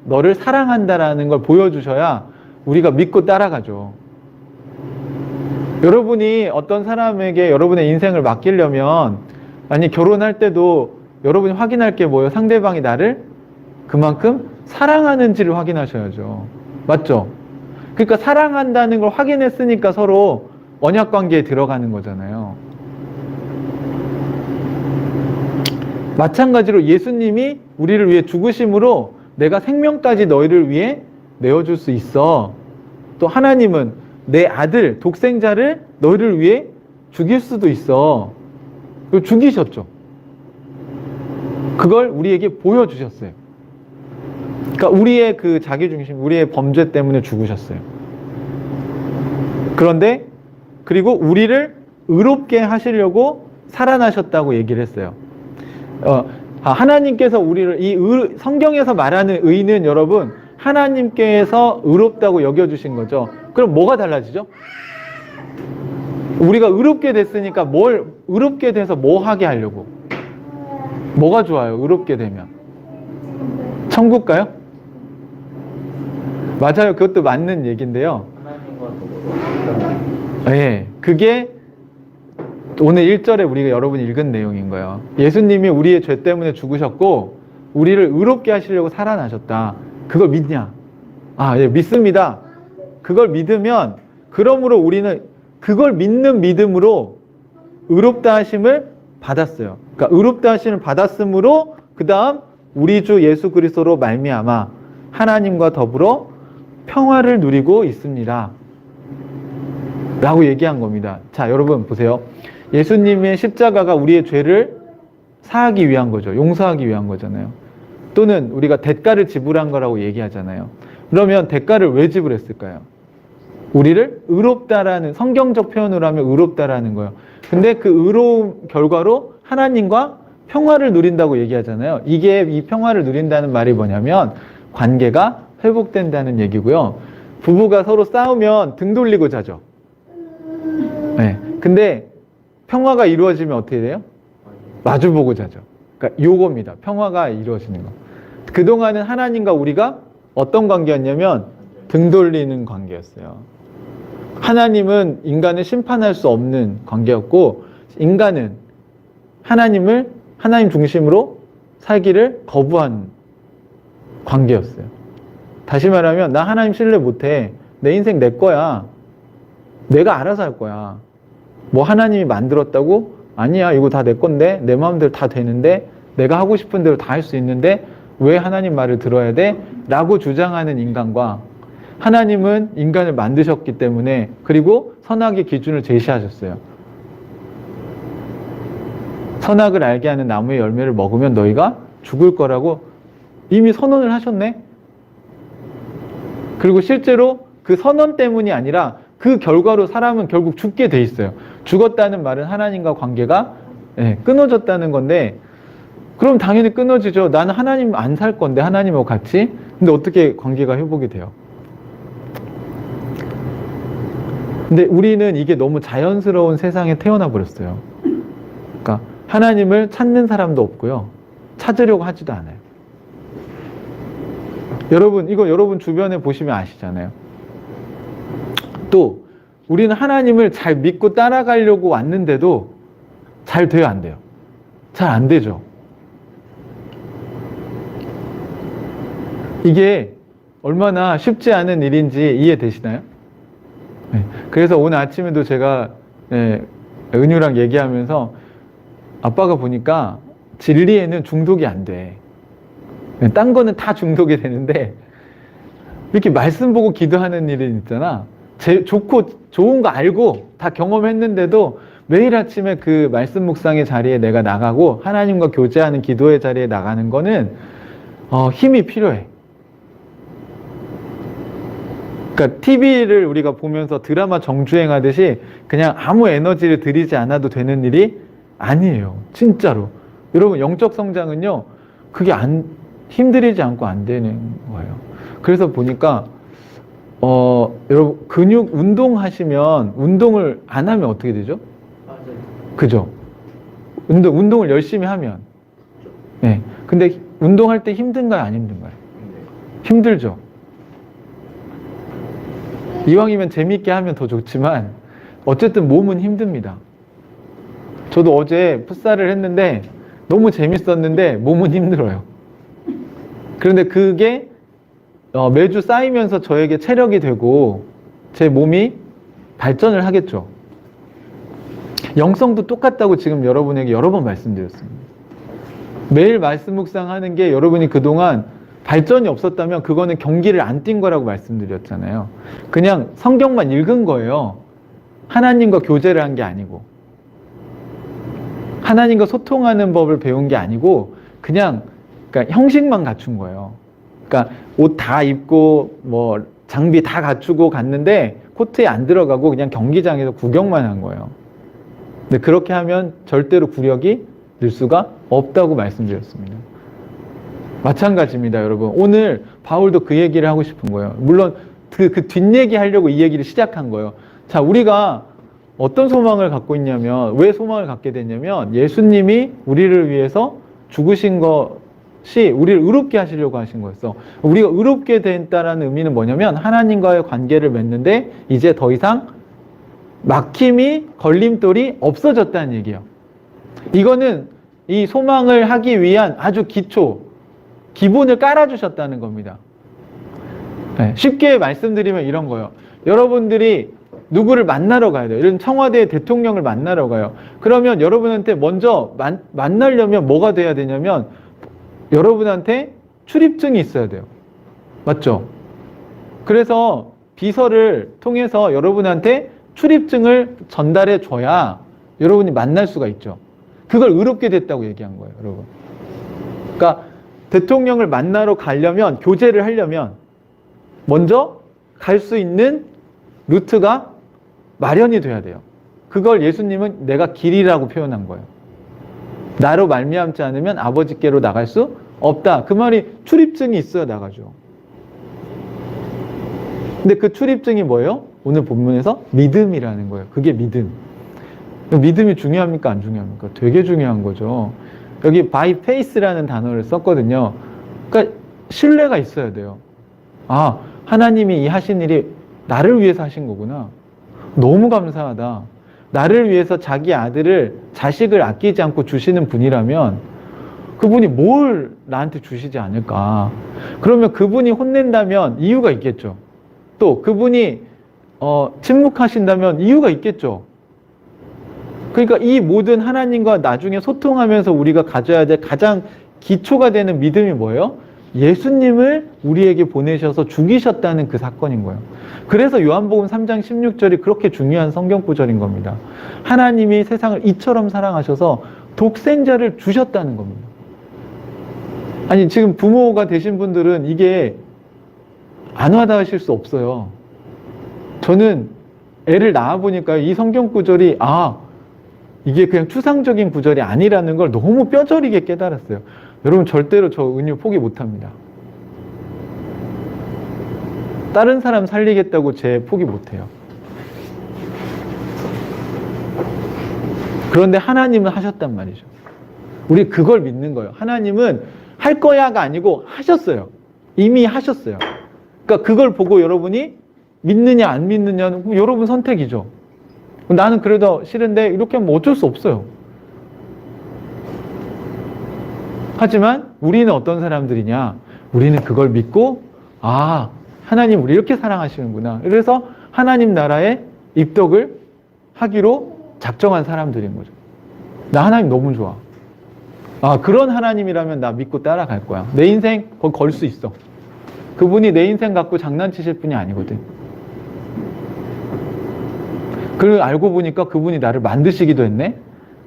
Speaker 1: 너를 사랑한다라는 걸 보여주셔야 우리가 믿고 따라가죠. 여러분이 어떤 사람에게 여러분의 인생을 맡기려면, 아니 결혼할 때도 여러분이 확인할 게 뭐예요? 상대방이 나를 그만큼 사랑하는지를 확인하셔야죠. 맞죠? 그러니까 사랑한다는 걸 확인했으니까 서로 언약 관계에 들어가는 거잖아요. 마찬가지로 예수님이 우리를 위해 죽으심으로 내가 생명까지 너희를 위해 내어줄 수 있어. 또 하나님은 내 아들, 독생자를 너희를 위해 죽일 수도 있어. 그걸 죽이셨죠. 그걸 우리에게 보여주셨어요. 그러니까 우리의 그 자기중심, 우리의 범죄 때문에 죽으셨어요. 그런데 그리고 우리를 의롭게 하시려고 살아나셨다고 얘기를 했어요. 하나님께서 우리를, 성경에서 말하는 의는 여러분, 하나님께서 의롭다고 여겨주신 거죠. 그럼 뭐가 달라지죠? 우리가 의롭게 됐으니까 의롭게 돼서 뭐 하게 하려고? 뭐가 좋아요? 의롭게 되면 천국 가요? 맞아요. 그것도 맞는 얘기인데요. 네, 그게 오늘 1절에 우리가 여러분이 읽은 내용인 거예요. 예수님이 우리의 죄 때문에 죽으셨고 우리를 의롭게 하시려고 살아나셨다. 그걸 믿냐? 예, 믿습니다. 그걸 믿으면, 그러므로 우리는 그걸 믿는 믿음으로 의롭다 하심을 받았어요. 그러니까 의롭다 하심을 받았으므로 그 다음 우리 주 예수 그리스도로 말미암아 하나님과 더불어 평화를 누리고 있습니다 라고 얘기한 겁니다. 자, 여러분 보세요. 예수님의 십자가가 우리의 죄를 사하기 위한 거죠. 용서하기 위한 거잖아요. 또는 우리가 대가를 지불한 거라고 얘기하잖아요. 그러면 대가를 왜 지불했을까요? 우리를 의롭다라는, 성경적 표현으로 하면 의롭다라는 거예요. 근데 그 의로움 결과로 하나님과 평화를 누린다고 얘기하잖아요. 이 평화를 누린다는 말이 뭐냐면 관계가 회복된다는 얘기고요. 부부가 서로 싸우면 등 돌리고 자죠. 네. 근데 평화가 이루어지면 어떻게 돼요? 마주보고 자죠. 그러니까 요겁니다. 평화가 이루어지는 거. 그동안은 하나님과 우리가 어떤 관계였냐면 등 돌리는 관계였어요. 하나님은 인간을 심판할 수 없는 관계였고, 인간은 하나님 중심으로 살기를 거부한 관계였어요. 다시 말하면, 나 하나님 신뢰 못해. 내 인생 내 거야. 내가 알아서 할 거야. 뭐 하나님이 만들었다고? 아니야, 이거 다 내 건데, 내 마음대로 다 되는데, 내가 하고 싶은 대로 다 할 수 있는데, 왜 하나님 말을 들어야 돼? 라고 주장하는 인간과, 하나님은 인간을 만드셨기 때문에, 그리고 선악의 기준을 제시하셨어요. 선악을 알게 하는 나무의 열매를 먹으면 너희가 죽을 거라고 이미 선언을 하셨네? 그리고 실제로 그 선언 때문이 아니라 그 결과로 사람은 결국 죽게 돼 있어요. 죽었다는 말은 하나님과 관계가 끊어졌다는 건데, 그럼 당연히 끊어지죠. 나는 하나님 안 살 건데, 하나님하고 같이. 근데 어떻게 관계가 회복이 돼요? 근데 우리는 이게 너무 자연스러운 세상에 태어나 버렸어요. 그러니까 하나님을 찾는 사람도 없고요. 찾으려고 하지도 않아요. 여러분, 이거 여러분 주변에 보시면 아시잖아요. 또 우리는 하나님을 잘 믿고 따라가려고 왔는데도 잘 돼요, 안 돼요? 잘 안 되죠. 이게 얼마나 쉽지 않은 일인지 이해되시나요? 네. 그래서 오늘 아침에도 제가 은유랑 얘기하면서 아빠가 보니까 진리에는 중독이 안 돼. 딴 거는 다 중독이 되는데 이렇게 말씀 보고 기도하는 일은 있잖아. 좋은 거 알고 다 경험했는데도 매일 아침에 그 말씀 묵상의 자리에 내가 나가고 하나님과 교제하는 기도의 자리에 나가는 거는 힘이 필요해. 그러니까 TV를 우리가 보면서 드라마 정주행하듯이 그냥 아무 에너지를 들이지 않아도 되는 일이 아니에요. 진짜로. 여러분, 영적 성장은요, 그게 힘들이지 않고 안 되는 거예요. 그래서 보니까 여러분, 근육 운동하시면 운동을 안 하면 어떻게 되죠?
Speaker 2: 맞아요.
Speaker 1: 그죠? 운동을 열심히 하면. 네. 근데 운동할 때 힘든가요? 안 힘든가요? 힘들죠. 이왕이면 재미있게 하면 더 좋지만 어쨌든 몸은 힘듭니다. 저도 어제 풋살을 했는데 너무 재밌었는데 몸은 힘들어요. 그런데 그게 매주 쌓이면서 저에게 체력이 되고 제 몸이 발전을 하겠죠. 영성도 똑같다고 지금 여러분에게 여러 번 말씀드렸습니다. 매일 말씀 묵상하는 게 여러분이 그동안 발전이 없었다면 그거는 경기를 안 뛴 거라고 말씀드렸잖아요. 그냥 성경만 읽은 거예요. 하나님과 교제를 한 게 아니고, 하나님과 소통하는 법을 배운 게 아니고, 그러니까 형식만 갖춘 거예요. 그러니까 옷 다 입고 뭐 장비 다 갖추고 갔는데 코트에 안 들어가고 그냥 경기장에서 구경만 한 거예요. 근데 그렇게 하면 절대로 구력이 늘 수가 없다고 말씀드렸습니다. 마찬가지입니다, 여러분. 오늘 바울도 그 얘기를 하고 싶은 거예요. 물론 그 뒷얘기 하려고 이 얘기를 시작한 거예요. 자, 우리가 어떤 소망을 갖고 있냐면, 왜 소망을 갖게 됐냐면, 예수님이 우리를 위해서 죽으신 것이 우리를 의롭게 하시려고 하신 거였어. 우리가 의롭게 됐다라는 의미는 뭐냐면, 하나님과의 관계를 맺는데 이제 더 이상 막힘이, 걸림돌이 없어졌다는 얘기예요. 이거는 이 소망을 하기 위한 아주 기본을 깔아주셨다는 겁니다. 네, 쉽게 말씀드리면 이런 거예요. 여러분들이 누구를 만나러 가야 돼요. 이런 청와대 대통령을 만나러 가요. 그러면 여러분한테 먼저 만나려면 뭐가 돼야 되냐면 여러분한테 출입증이 있어야 돼요. 맞죠? 그래서 비서를 통해서 여러분한테 출입증을 전달해 줘야 여러분이 만날 수가 있죠. 그걸 의롭게 됐다고 얘기한 거예요, 여러분. 그러니까 대통령을 만나러 가려면, 교제를 하려면 먼저 갈 수 있는 루트가 마련이 돼야 돼요. 그걸 예수님은 내가 길이라고 표현한 거예요. 나로 말미암지 않으면 아버지께로 나갈 수 없다. 그 말이 출입증이 있어야 나가죠. 근데 그 출입증이 뭐예요? 오늘 본문에서 믿음이라는 거예요. 그게 믿음. 믿음이 중요합니까? 안 중요합니까? 되게 중요한 거죠. 여기 by faith라는 단어를 썼거든요. 그러니까 신뢰가 있어야 돼요. 아, 하나님이 이 하신 일이 나를 위해서 하신 거구나. 너무 감사하다. 나를 위해서 자기 아들을, 자식을 아끼지 않고 주시는 분이라면 그분이 뭘 나한테 주시지 않을까. 그러면 그분이 혼낸다면 이유가 있겠죠. 또 그분이 침묵하신다면 이유가 있겠죠. 그러니까 이 모든 하나님과 나중에 소통하면서 우리가 가져야 될 가장 기초가 되는 믿음이 뭐예요? 예수님을 우리에게 보내셔서 죽이셨다는 그 사건인 거예요. 그래서 요한복음 3장 16절이 그렇게 중요한 성경 구절인 겁니다. 하나님이 세상을 이처럼 사랑하셔서 독생자를 주셨다는 겁니다. 아니, 지금 부모가 되신 분들은 이게 안 와닿으실 수 없어요. 저는 애를 낳아보니까 이 성경 구절이 이게 그냥 추상적인 구절이 아니라는 걸 너무 뼈저리게 깨달았어요. 여러분, 절대로 저 은유 포기 못합니다. 다른 사람 살리겠다고 제 포기 못해요. 그런데 하나님은 하셨단 말이죠. 우리 그걸 믿는 거예요. 하나님은 할 거야가 아니고 하셨어요. 이미 하셨어요. 그러니까 그걸 보고 여러분이 믿느냐 안 믿느냐는 여러분 선택이죠. 나는 그래도 싫은데 이렇게 하면 어쩔 수 없어요. 하지만 우리는 어떤 사람들이냐? 우리는 그걸 믿고 하나님 우리 이렇게 사랑하시는구나. 그래서 하나님 나라에 입덕을 하기로 작정한 사람들인 거죠. 나 하나님 너무 좋아. 그런 하나님이라면 나 믿고 따라갈 거야. 내 인생 거기 걸 수 있어. 그분이 내 인생 갖고 장난치실 분이 아니거든. 그리고 알고 보니까 그분이 나를 만드시기도 했네.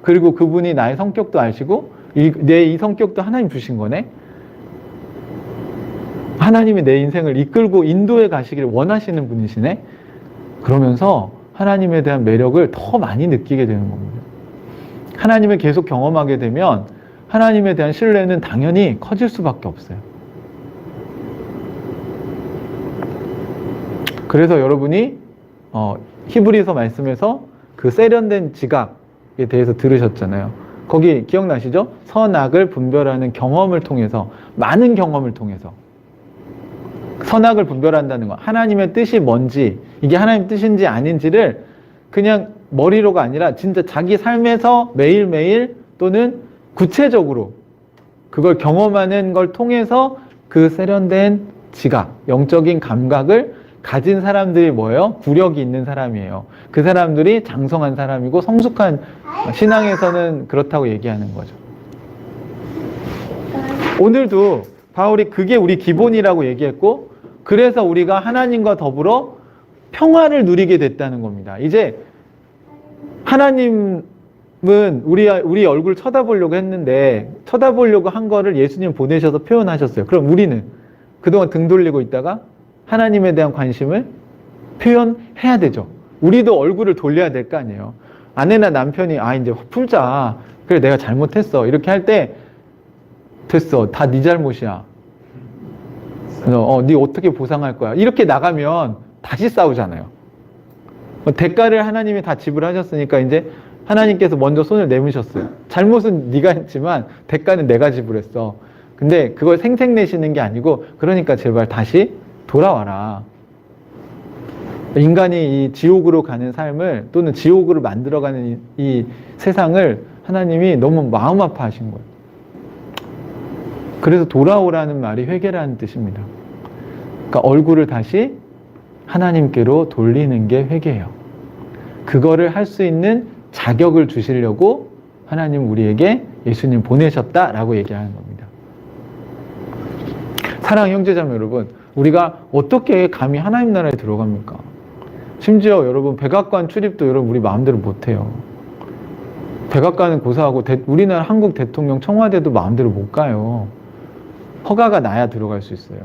Speaker 1: 그리고 그분이 나의 성격도 아시고 내 이 성격도 하나님 주신 거네. 하나님이 내 인생을 이끌고 인도해 가시기를 원하시는 분이시네. 그러면서 하나님에 대한 매력을 더 많이 느끼게 되는 겁니다. 하나님을 계속 경험하게 되면 하나님에 대한 신뢰는 당연히 커질 수밖에 없어요. 그래서 여러분이 히브리서 말씀에서 그 세련된 지각에 대해서 들으셨잖아요. 거기 기억나시죠? 선악을 분별하는 경험을 통해서, 많은 경험을 통해서 선악을 분별한다는 거, 하나님의 뜻이 뭔지, 이게 하나님 뜻인지 아닌지를 그냥 머리로가 아니라 진짜 자기 삶에서 매일매일 또는 구체적으로 그걸 경험하는 걸 통해서 그 세련된 지각, 영적인 감각을 가진 사람들이 뭐예요? 구력이 있는 사람이에요. 그 사람들이 장성한 사람이고 성숙한, 신앙에서는 그렇다고 얘기하는 거죠. 오늘도 바울이 그게 우리 기본이라고 얘기했고, 그래서 우리가 하나님과 더불어 평화를 누리게 됐다는 겁니다. 이제 하나님은 우리 얼굴 쳐다보려고 했는데, 쳐다보려고 한 거를 예수님 보내셔서 표현하셨어요. 그럼 우리는 그동안 등 돌리고 있다가 하나님에 대한 관심을 표현해야 되죠. 우리도 얼굴을 돌려야 될 거 아니에요. 아내나 남편이 이제 풀자. 그래, 내가 잘못했어. 이렇게 할 때 됐어. 다 네 잘못이야. 네 어떻게 보상할 거야. 이렇게 나가면 다시 싸우잖아요. 대가를 하나님이 다 지불하셨으니까 이제 하나님께서 먼저 손을 내미셨어요. 잘못은 네가 했지만 대가는 내가 지불했어. 근데 그걸 생색내시는 게 아니고, 그러니까 제발 다시 돌아와라. 인간이 이 지옥으로 가는 삶을, 또는 지옥으로 만들어가는 이 세상을 하나님이 너무 마음 아파하신 거예요. 그래서 돌아오라는 말이 회개라는 뜻입니다. 그러니까 얼굴을 다시 하나님께로 돌리는 게 회개예요. 그거를 할 수 있는 자격을 주시려고 하나님 우리에게 예수님 보내셨다라고 얘기하는 겁니다. 사랑하는 형제자매 여러분, 우리가 어떻게 감히 하나님 나라에 들어갑니까? 심지어 여러분, 백악관 출입도 여러분 우리 마음대로 못해요. 백악관은 고사하고 우리나라 한국 대통령 청와대도 마음대로 못 가요. 허가가 나야 들어갈 수 있어요.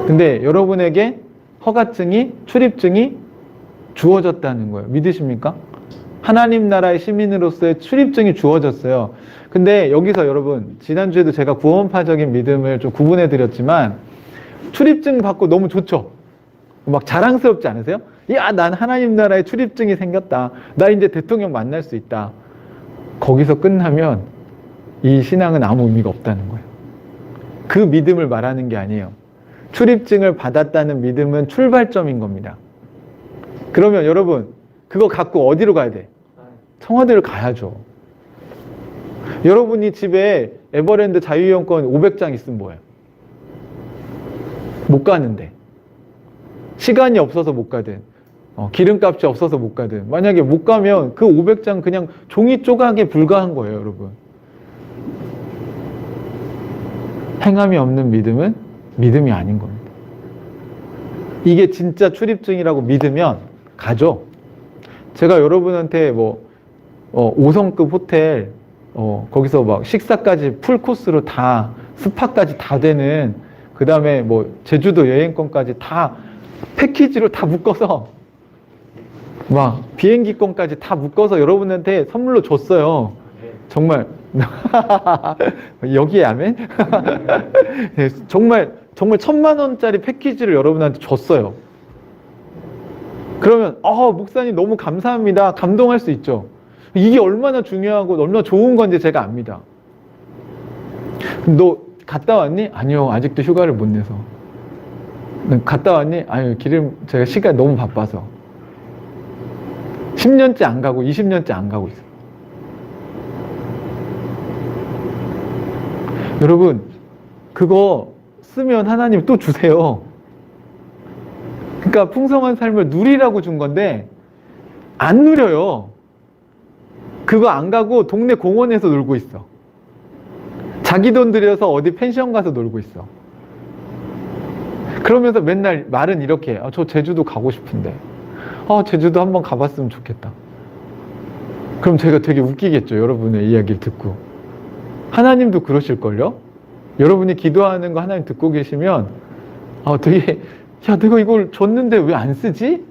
Speaker 1: 근데 여러분에게 허가증이, 출입증이 주어졌다는 거예요. 믿으십니까? 하나님 나라의 시민으로서의 출입증이 주어졌어요. 근데 여기서 여러분, 지난주에도 제가 구원파적인 믿음을 좀 구분해 드렸지만, 출입증 받고 너무 좋죠? 막 자랑스럽지 않으세요? 야, 난 하나님 나라에 출입증이 생겼다. 나 이제 대통령 만날 수 있다. 거기서 끝나면 이 신앙은 아무 의미가 없다는 거예요. 그 믿음을 말하는 게 아니에요. 출입증을 받았다는 믿음은 출발점인 겁니다. 그러면 여러분, 그거 갖고 어디로 가야 돼? 청와대로 가야죠. 여러분이 집에 에버랜드 자유이용권 500장 있으면 뭐예요? 못 가는데. 시간이 없어서 못 가든, 기름값이 없어서 못 가든, 만약에 못 가면 그 500장 그냥 종이 조각에 불과한 거예요, 여러분. 행함이 없는 믿음은 믿음이 아닌 겁니다. 이게 진짜 출입증이라고 믿으면 가죠. 제가 여러분한테 5성급 호텔, 거기서 막 식사까지 풀코스로 다, 스파까지 다 되는, 그 다음에 제주도 여행권까지 다 패키지로 다 묶어서, 막 비행기권까지 다 묶어서 여러분한테 선물로 줬어요. 정말. 여기에 아멘? 네, 정말 1,000만 원짜리 패키지를 여러분한테 줬어요. 그러면 목사님 너무 감사합니다. 감동할 수 있죠. 이게 얼마나 중요하고 얼마나 좋은 건지 제가 압니다. 너 갔다 왔니? 아니요, 아직도 휴가를 못 내서. 갔다 왔니? 아유, 제가 시간이 너무 바빠서. 10년째 안 가고 20년째 안 가고 있어요. 여러분, 그거 쓰면 하나님 또 주세요. 그러니까 풍성한 삶을 누리라고 준 건데 안 누려요. 그거 안 가고 동네 공원에서 놀고 있어. 자기 돈 들여서 어디 펜션 가서 놀고 있어. 그러면서 맨날 말은 이렇게 해. 저 제주도 가고 싶은데. 제주도 한번 가봤으면 좋겠다. 그럼 제가 되게 웃기겠죠, 여러분의 이야기를 듣고. 하나님도 그러실걸요? 여러분이 기도하는 거 하나님 듣고 계시면 되게, 야, 내가 이걸 줬는데 왜 안 쓰지?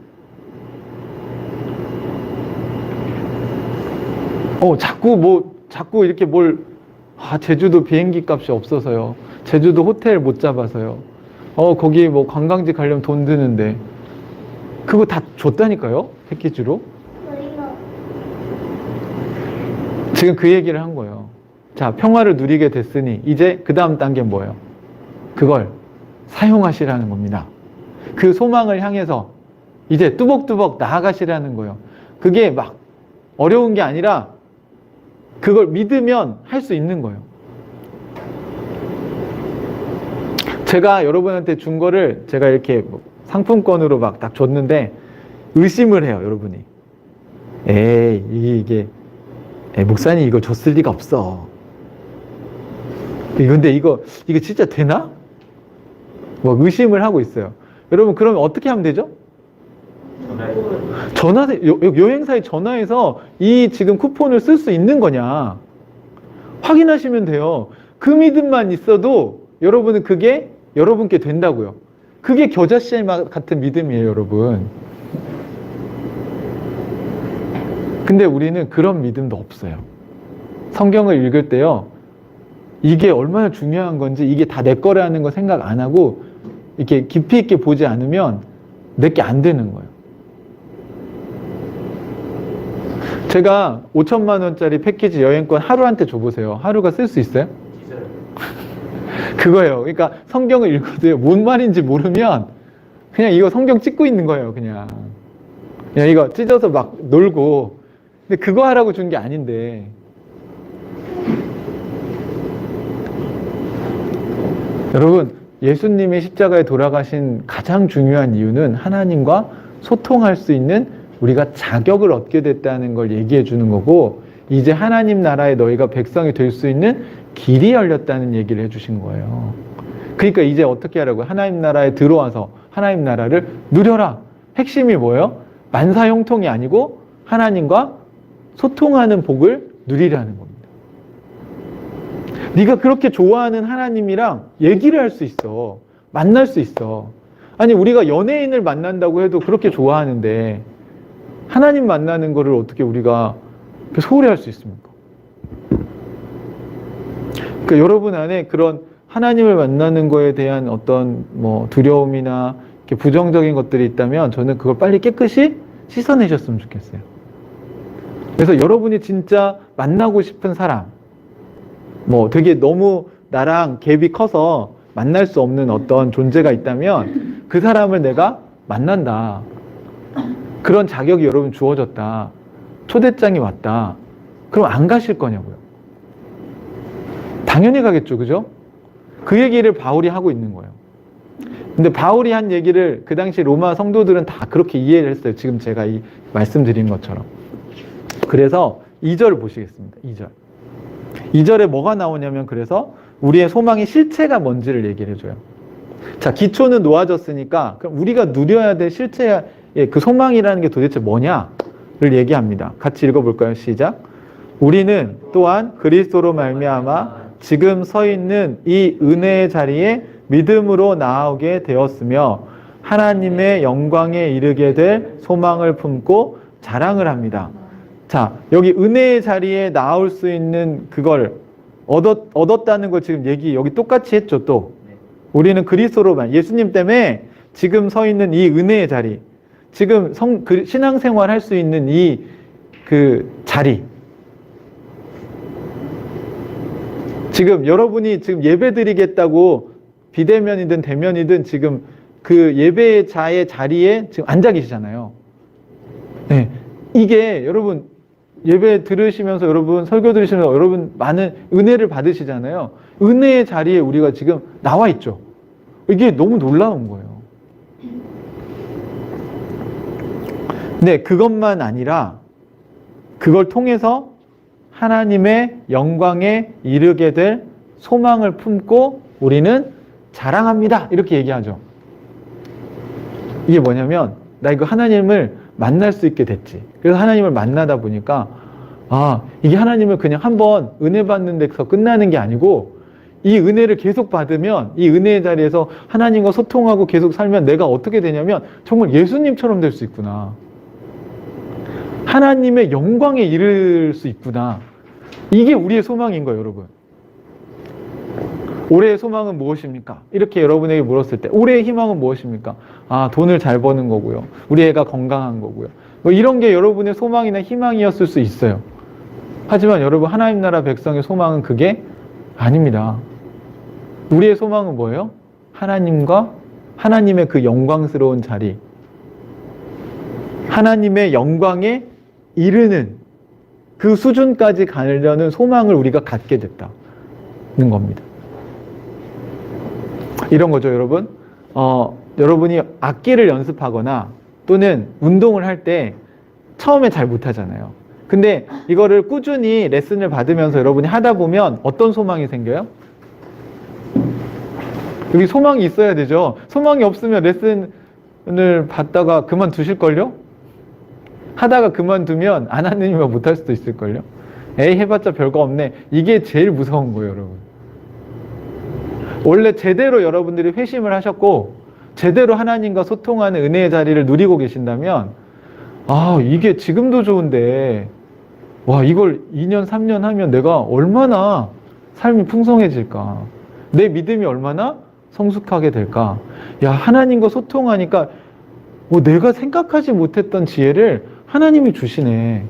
Speaker 1: 자꾸 이렇게 제주도 비행기 값이 없어서요. 제주도 호텔 못 잡아서요. 거기 관광지 가려면 돈 드는데. 그거 다 줬다니까요? 패키지로. 지금 그 얘기를 한 거예요. 자, 평화를 누리게 됐으니 이제 그 다음 단계는 뭐예요? 그걸 사용하시라는 겁니다. 그 소망을 향해서 이제 뚜벅뚜벅 나아가시라는 거예요. 그게 막 어려운 게 아니라 그걸 믿으면 할 수 있는 거예요. 제가 여러분한테 준 거를 제가 이렇게 상품권으로 막 딱 줬는데 의심을 해요, 여러분이. 이게 목사님 이거 줬을 리가 없어. 근데 이거 진짜 되나? 의심을 하고 있어요. 여러분, 그러면 어떻게 하면 되죠? 여행사에 전화해서 이 지금 쿠폰을 쓸 수 있는 거냐 확인하시면 돼요. 그 믿음만 있어도 여러분은 그게 여러분께 된다고요. 그게 겨자씨 같은 믿음이에요, 여러분. 근데 우리는 그런 믿음도 없어요. 성경을 읽을 때요, 이게 얼마나 중요한 건지, 이게 다 내 거라는 거 생각 안 하고 이렇게 깊이 있게 보지 않으면 내게 안 되는 거예요. 제가 5천만 원짜리 패키지 여행권 하루한테 줘보세요. 하루가 쓸 수 있어요? 그거예요. 그러니까 성경을 읽어도요, 뭔 말인지 모르면 그냥 이거 성경 찍고 있는 거예요. 그냥 이거 찢어서 막 놀고. 근데 그거 하라고 준 게 아닌데. 여러분, 예수님이 십자가에 돌아가신 가장 중요한 이유는 하나님과 소통할 수 있는 우리가 자격을 얻게 됐다는 걸 얘기해 주는 거고, 이제 하나님 나라에 너희가 백성이 될 수 있는 길이 열렸다는 얘기를 해 주신 거예요. 그러니까 이제 어떻게 하라고요? 하나님 나라에 들어와서 하나님 나라를 누려라. 핵심이 뭐예요? 만사형통이 아니고 하나님과 소통하는 복을 누리라는 겁니다. 네가 그렇게 좋아하는 하나님이랑 얘기를 할 수 있어. 만날 수 있어. 아니, 우리가 연예인을 만난다고 해도 그렇게 좋아하는데 하나님 만나는 거를 어떻게 우리가 소홀히 할 수 있습니까? 그러니까 여러분 안에 그런 하나님을 만나는 거에 대한 어떤 두려움이나 이렇게 부정적인 것들이 있다면 저는 그걸 빨리 깨끗이 씻어내셨으면 좋겠어요. 그래서 여러분이 진짜 만나고 싶은 사람, 되게 너무 나랑 갭이 커서 만날 수 없는 어떤 존재가 있다면 그 사람을 내가 만난다. 그런 자격이 여러분 주어졌다. 초대장이 왔다. 그럼 안 가실 거냐고요. 당연히 가겠죠. 그죠? 그 얘기를 바울이 하고 있는 거예요. 근데 바울이 한 얘기를 그 당시 로마 성도들은 다 그렇게 이해를 했어요. 지금 제가 말씀드린 것처럼. 그래서 2절을 보시겠습니다. 2절. 2절에 뭐가 나오냐면 그래서 우리의 소망의 실체가 뭔지를 얘기를 해줘요. 자, 기초는 놓아졌으니까 그럼 우리가 누려야 될 실체의 그 소망이라는 게 도대체 뭐냐를 얘기합니다. 같이 읽어볼까요? 시작. 우리는 또한 그리스도로 말미암아 지금 서 있는 이 은혜의 자리에 믿음으로 나아오게 되었으며 하나님의 영광에 이르게 될 소망을 품고 자랑을 합니다. 자, 여기 은혜의 자리에 나올 수 있는 그걸 얻었다는 걸 지금 여기 똑같이 했죠. 또 우리는 그리스도로만 예수님 때문에 지금 서 있는 이 은혜의 자리, 지금 신앙생활 할 수 있는 그 자리, 지금 여러분이 지금 예배 드리겠다고 비대면이든 대면이든 지금 그 예배자의 자리에 지금 앉아 계시잖아요. 네. 이게 여러분 예배 들으시면서 여러분 설교 들으시면서 여러분 많은 은혜를 받으시잖아요. 은혜의 자리에 우리가 지금 나와 있죠. 이게 너무 놀라운 거예요. 근데 그것만 아니라 그걸 통해서 하나님의 영광에 이르게 될 소망을 품고 우리는 자랑합니다. 이렇게 얘기하죠. 이게 뭐냐면 나 이거 하나님을 만날 수 있게 됐지. 그래서 하나님을 만나다 보니까 이게 하나님을 그냥 한번 은혜 받는 데서 끝나는 게 아니고 이 은혜를 계속 받으면 이 은혜의 자리에서 하나님과 소통하고 계속 살면 내가 어떻게 되냐면 정말 예수님처럼 될 수 있구나. 하나님의 영광에 이를 수 있구나. 이게 우리의 소망인 거예요, 여러분. 올해의 소망은 무엇입니까? 이렇게 여러분에게 물었을 때 올해의 희망은 무엇입니까? 돈을 잘 버는 거고요. 우리 애가 건강한 거고요. 뭐 이런 게 여러분의 소망이나 희망이었을 수 있어요. 하지만 여러분 하나님 나라 백성의 소망은 그게 아닙니다. 우리의 소망은 뭐예요? 하나님과 하나님의 그 영광스러운 자리, 하나님의 영광에 이르는 그 수준까지 가려는 소망을 우리가 갖게 됐다는 겁니다. 이런 거죠, 여러분. 여러분이 악기를 연습하거나 또는 운동을 할 때 처음에 잘 못하잖아요. 근데 이거를 꾸준히 레슨을 받으면서 여러분이 하다 보면 어떤 소망이 생겨요? 여기 소망이 있어야 되죠. 소망이 없으면 레슨을 받다가 그만두실걸요? 하다가 그만두면 안 하는 이유가 못할 수도 있을걸요? 에이, 해봤자 별거 없네. 이게 제일 무서운 거예요, 여러분. 원래 제대로 여러분들이 회심을 하셨고 제대로 하나님과 소통하는 은혜의 자리를 누리고 계신다면 이게 지금도 좋은데 이걸 2년 3년 하면 내가 얼마나 삶이 풍성해질까, 내 믿음이 얼마나 성숙하게 될까. 하나님과 소통하니까 내가 생각하지 못했던 지혜를 하나님이 주시네.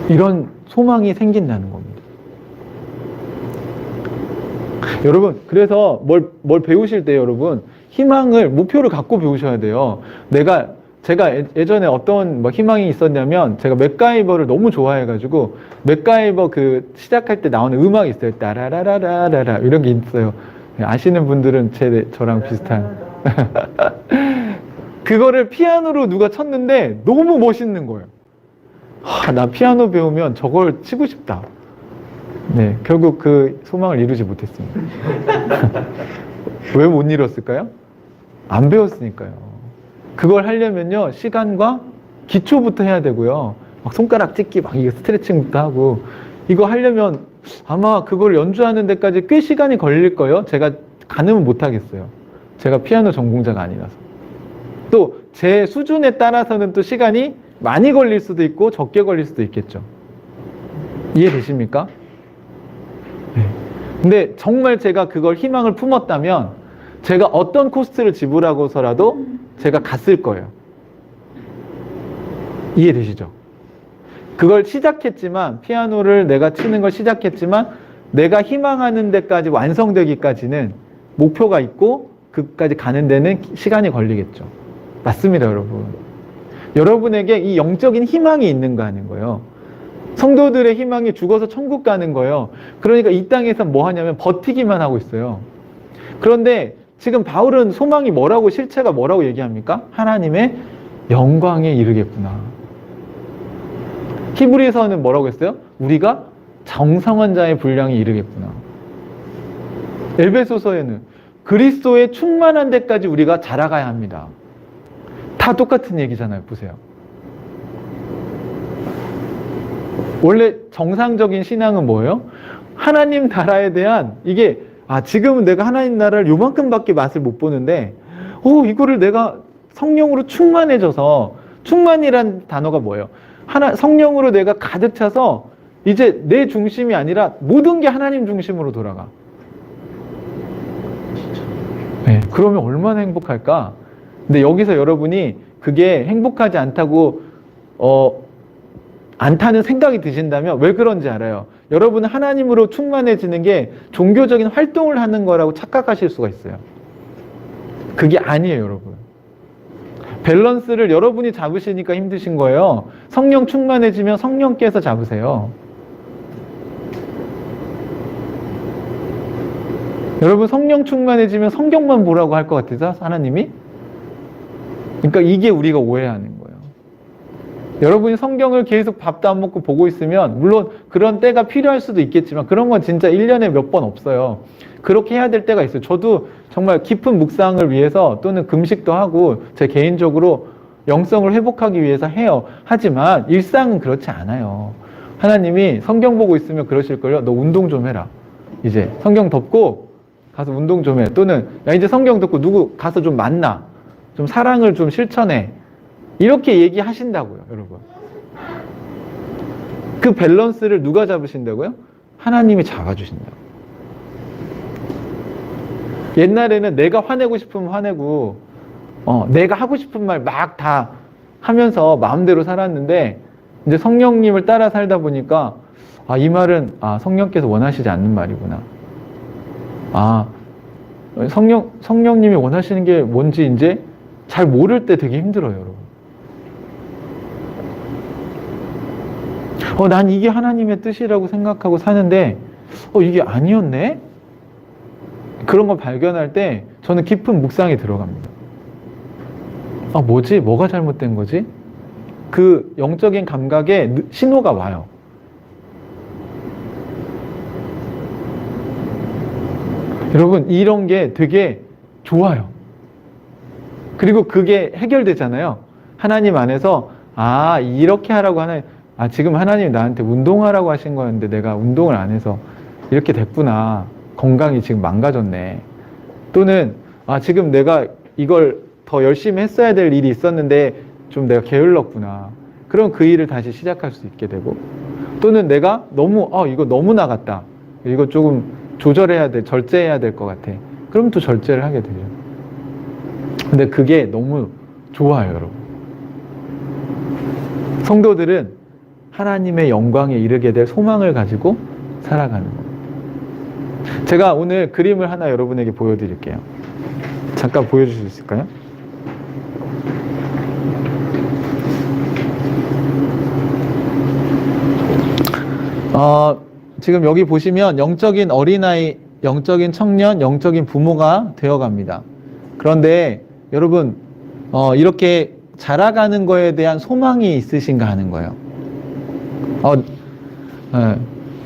Speaker 1: 이런 소망이 생긴다는 겁니다. 여러분, 그래서 뭘 배우실 때 여러분 희망을, 목표를 갖고 배우셔야 돼요. 제가 예전에 어떤 희망이 있었냐면 제가 맥가이버를 너무 좋아해가지고 맥가이버 그 시작할 때 나오는 음악이 있어요. 따라라라라라 이런 게 있어요. 아시는 분들은 저랑 비슷한 그거를 피아노로 누가 쳤는데 너무 멋있는 거예요. 나 피아노 배우면 저걸 치고 싶다. 네, 결국 그 소망을 이루지 못했습니다. 왜 못 이뤘을까요? 안 배웠으니까요. 그걸 하려면요, 시간과 기초부터 해야 되고요. 막 손가락 찍기, 막 이거 스트레칭부터 하고, 이거 하려면 아마 그걸 연주하는 데까지 꽤 시간이 걸릴 거예요. 제가 가늠은 못 하겠어요. 제가 피아노 전공자가 아니라서. 또 제 수준에 따라서는 또 시간이 많이 걸릴 수도 있고 적게 걸릴 수도 있겠죠. 이해되십니까? 네. 근데 정말 제가 그걸 희망을 품었다면 제가 어떤 코스트를 지불하고서라도 제가 갔을 거예요. 이해되시죠? 그걸 시작했지만, 피아노를 내가 치는 걸 시작했지만 내가 희망하는 데까지 완성되기까지는 목표가 있고 그까지 가는 데는 시간이 걸리겠죠. 맞습니다, 여러분. 여러분에게 이 영적인 희망이 있는가 하는 거예요. 성도들의 희망이 죽어서 천국 가는 거예요. 그러니까 이 땅에서 뭐 하냐면 버티기만 하고 있어요. 그런데 지금 바울은 소망이 뭐라고, 실체가 뭐라고 얘기합니까? 하나님의 영광에 이르겠구나. 히브리서는 뭐라고 했어요? 우리가 정성한 자의 분량에 이르겠구나. 에베소서에는 그리스도의 충만한 데까지 우리가 자라가야 합니다. 다 똑같은 얘기잖아요. 보세요. 원래 정상적인 신앙은 뭐예요? 하나님 나라에 대한 이게 지금은 내가 하나님 나라를 요만큼밖에 맛을 못 보는데 이거를 내가 성령으로 충만해져서, 충만이란 단어가 뭐예요? 성령으로 내가 가득 차서 이제 내 중심이 아니라 모든 게 하나님 중심으로 돌아가. 네, 그러면 얼마나 행복할까? 근데 여기서 여러분이 그게 행복하지 않다고 않다는 생각이 드신다면 왜 그런지 알아요. 여러분은 하나님으로 충만해지는 게 종교적인 활동을 하는 거라고 착각하실 수가 있어요. 그게 아니에요, 여러분. 밸런스를 여러분이 잡으시니까 힘드신 거예요. 성령 충만해지면 성령께서 잡으세요. 여러분, 성령 충만해지면 성경만 보라고 할 것 같아서 하나님이? 그러니까 이게 우리가 오해하는 거예요. 여러분이 성경을 계속 밥도 안 먹고 보고 있으면 물론 그런 때가 필요할 수도 있겠지만 그런 건 진짜 1년에 몇 번 없어요. 그렇게 해야 될 때가 있어요. 저도 정말 깊은 묵상을 위해서 또는 금식도 하고 제 개인적으로 영성을 회복하기 위해서 해요. 하지만 일상은 그렇지 않아요. 하나님이 성경 보고 있으면 그러실걸요. 너 운동 좀 해라. 이제 성경 덮고 가서 운동 좀 해. 또는 야 이제 성경 덮고 누구 가서 좀 만나. 좀 사랑을 좀 실천해. 이렇게 얘기하신다고요, 여러분. 그 밸런스를 누가 잡으신다고요? 하나님이 잡아주신다고. 옛날에는 내가 화내고 싶으면 화내고 내가 하고 싶은 말 막 다 하면서 마음대로 살았는데 이제 성령님을 따라 살다 보니까 이 말은 성령께서 원하시지 않는 말이구나. 성령님이 원하시는 게 뭔지 이제 잘 모를 때 되게 힘들어요, 여러분. 난 이게 하나님의 뜻이라고 생각하고 사는데 이게 아니었네? 그런 걸 발견할 때 저는 깊은 묵상이 들어갑니다. 뭐지? 뭐가 잘못된 거지? 그 영적인 감각에 신호가 와요. 여러분, 이런 게 되게 좋아요. 그리고 그게 해결되잖아요. 하나님 안에서 이렇게 하라고 하나님, 지금 하나님이 나한테 운동하라고 하신 거였는데 내가 운동을 안 해서 이렇게 됐구나. 건강이 지금 망가졌네. 또는 지금 내가 이걸 더 열심히 했어야 될 일이 있었는데 좀 내가 게을렀구나. 그럼 그 일을 다시 시작할 수 있게 되고, 또는 내가 너무 이거 너무 나갔다. 이거 조금 조절해야 돼. 절제해야 될 것 같아. 그럼 또 절제를 하게 되죠. 근데 그게 너무 좋아요, 여러분. 성도들은 하나님의 영광에 이르게 될 소망을 가지고 살아가는 겁니다. 제가 오늘 그림을 하나 여러분에게 보여드릴게요. 잠깐 보여줄 수 있을까요? 지금 여기 보시면 영적인 어린아이, 영적인 청년, 영적인 부모가 되어갑니다. 그런데 여러분 이렇게 자라가는 거에 대한 소망이 있으신가 하는 거예요.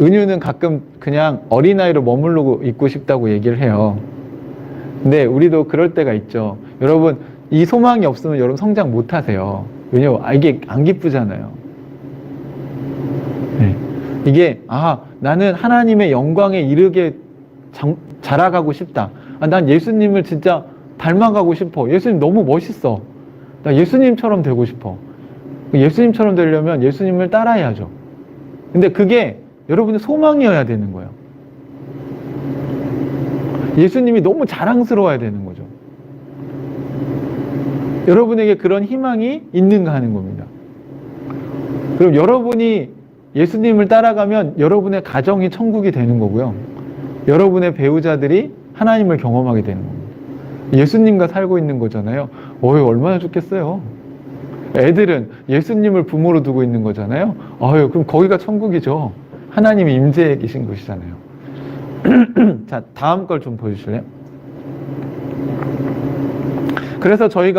Speaker 1: 은유는 가끔 그냥 어린아이로 머무르고 있고 싶다고 얘기를 해요. 근데 우리도 그럴 때가 있죠. 여러분, 이 소망이 없으면 여러분 성장 못 하세요. 왜냐면 이게 안 기쁘잖아요. 네. 이게 나는 하나님의 영광에 이르게 자라가고 싶다. 난 예수님을 진짜 닮아가고 싶어. 예수님 너무 멋있어. 나 예수님처럼 되고 싶어. 예수님처럼 되려면 예수님을 따라야죠. 근데 그게 여러분의 소망이어야 되는 거예요. 예수님이 너무 자랑스러워야 되는 거죠. 여러분에게 그런 희망이 있는가 하는 겁니다. 그럼 여러분이 예수님을 따라가면 여러분의 가정이 천국이 되는 거고요. 여러분의 배우자들이 하나님을 경험하게 되는 겁니다. 예수님과 살고 있는 거잖아요. 어휴, 얼마나 좋겠어요. 애들은 예수님을 부모로 두고 있는 거잖아요. 어휴, 그럼 거기가 천국이죠. 하나님이 임재해 계신 곳이잖아요. 자, 다음 걸 좀 보여주실래요? 그래서 저희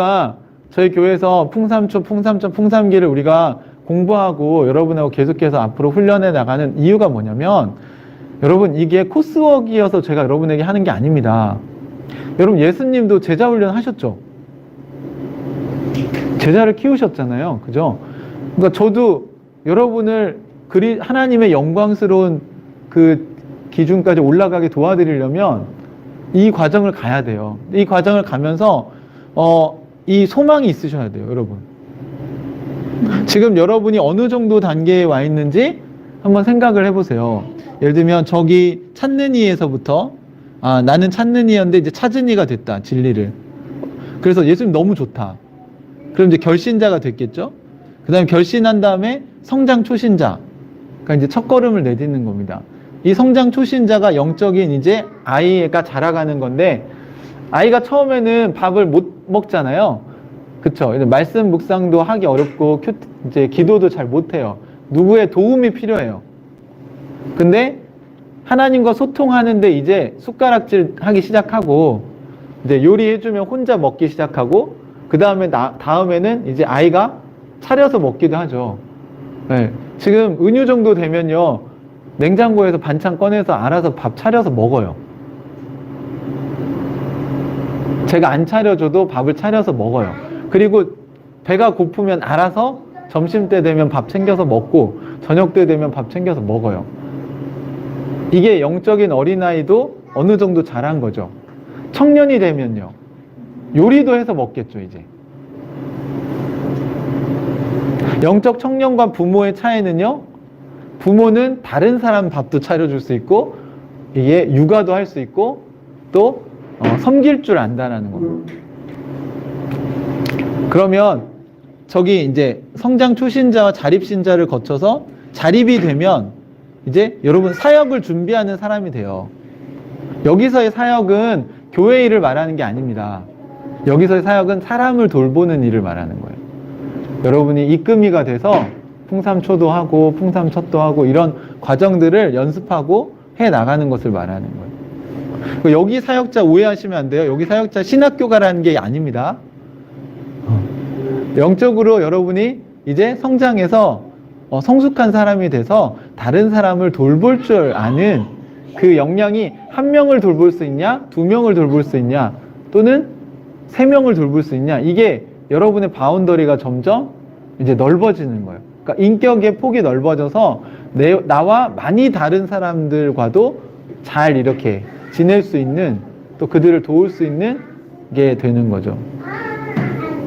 Speaker 1: 교회에서 풍삼기를 우리가 공부하고 여러분하고 계속해서 앞으로 훈련해 나가는 이유가 뭐냐면, 여러분, 이게 코스웍이어서 제가 여러분에게 하는 게 아닙니다. 여러분, 예수님도 제자 훈련 하셨죠? 제자를 키우셨잖아요. 그죠? 그러니까 저도 여러분을 하나님의 영광스러운 그 기준까지 올라가게 도와드리려면 이 과정을 가야 돼요. 이 과정을 가면서 이 소망이 있으셔야 돼요, 여러분. 지금 여러분이 어느 정도 단계에 와 있는지 한번 생각을 해보세요. 예를 들면 저기 찾는 이에서부터 나는 찾는 이였는데 이제 찾은 이가 됐다, 진리를. 그래서 예수님 너무 좋다. 그럼 이제 결신자가 됐겠죠? 그 다음에 결신한 다음에 성장 초신자. 그러니까 이제 첫 걸음을 내딛는 겁니다. 이 성장 초신자가 영적인 이제 아이가 자라가는 건데, 아이가 처음에는 밥을 못 먹잖아요. 그쵸? 말씀 묵상도 하기 어렵고, 이제 기도도 잘 못해요. 누구의 도움이 필요해요. 근데 하나님과 소통하는데 이제 숟가락질 하기 시작하고, 이제 요리해주면 혼자 먹기 시작하고, 그 다음에는 이제 아이가 차려서 먹기도 하죠. 네. 지금 은유 정도 되면요, 냉장고에서 반찬 꺼내서 알아서 밥 차려서 먹어요. 제가 안 차려줘도 밥을 차려서 먹어요. 그리고 배가 고프면 알아서 점심때 되면 밥 챙겨서 먹고, 저녁 때 되면 밥 챙겨서 먹어요. 이게 영적인 어린아이도 어느 정도 자란 거죠. 청년이 되면요, 요리도 해서 먹겠죠, 이제. 영적 청년과 부모의 차이는요, 부모는 다른 사람 밥도 차려줄 수 있고, 이게 육아도 할 수 있고, 또 섬길 줄 안다라는 겁니다. 그러면 저기 이제 성장 초신자와 자립신자를 거쳐서 자립이 되면 이제 여러분 사역을 준비하는 사람이 돼요. 여기서의 사역은 교회 일을 말하는 게 아닙니다. 여기서의 사역은 사람을 돌보는 일을 말하는 거예요. 여러분이 이끄미가 돼서 풍삼초도 하고 풍삼첫도 하고 이런 과정들을 연습하고 해 나가는 것을 말하는 거예요. 여기 사역자 오해하시면 안 돼요. 여기 사역자 신학교가라는 게 아닙니다. 영적으로 여러분이 이제 성장해서 성숙한 사람이 돼서 다른 사람을 돌볼 줄 아는 그 역량이 한 명을 돌볼 수 있냐, 두 명을 돌볼 수 있냐, 또는 세 명을 돌볼 수 있냐, 이게 여러분의 바운더리가 점점 이제 넓어지는 거예요. 그러니까 인격의 폭이 넓어져서 나와 많이 다른 사람들과도 잘 이렇게 지낼 수 있는, 또 그들을 도울 수 있는 게 되는 거죠.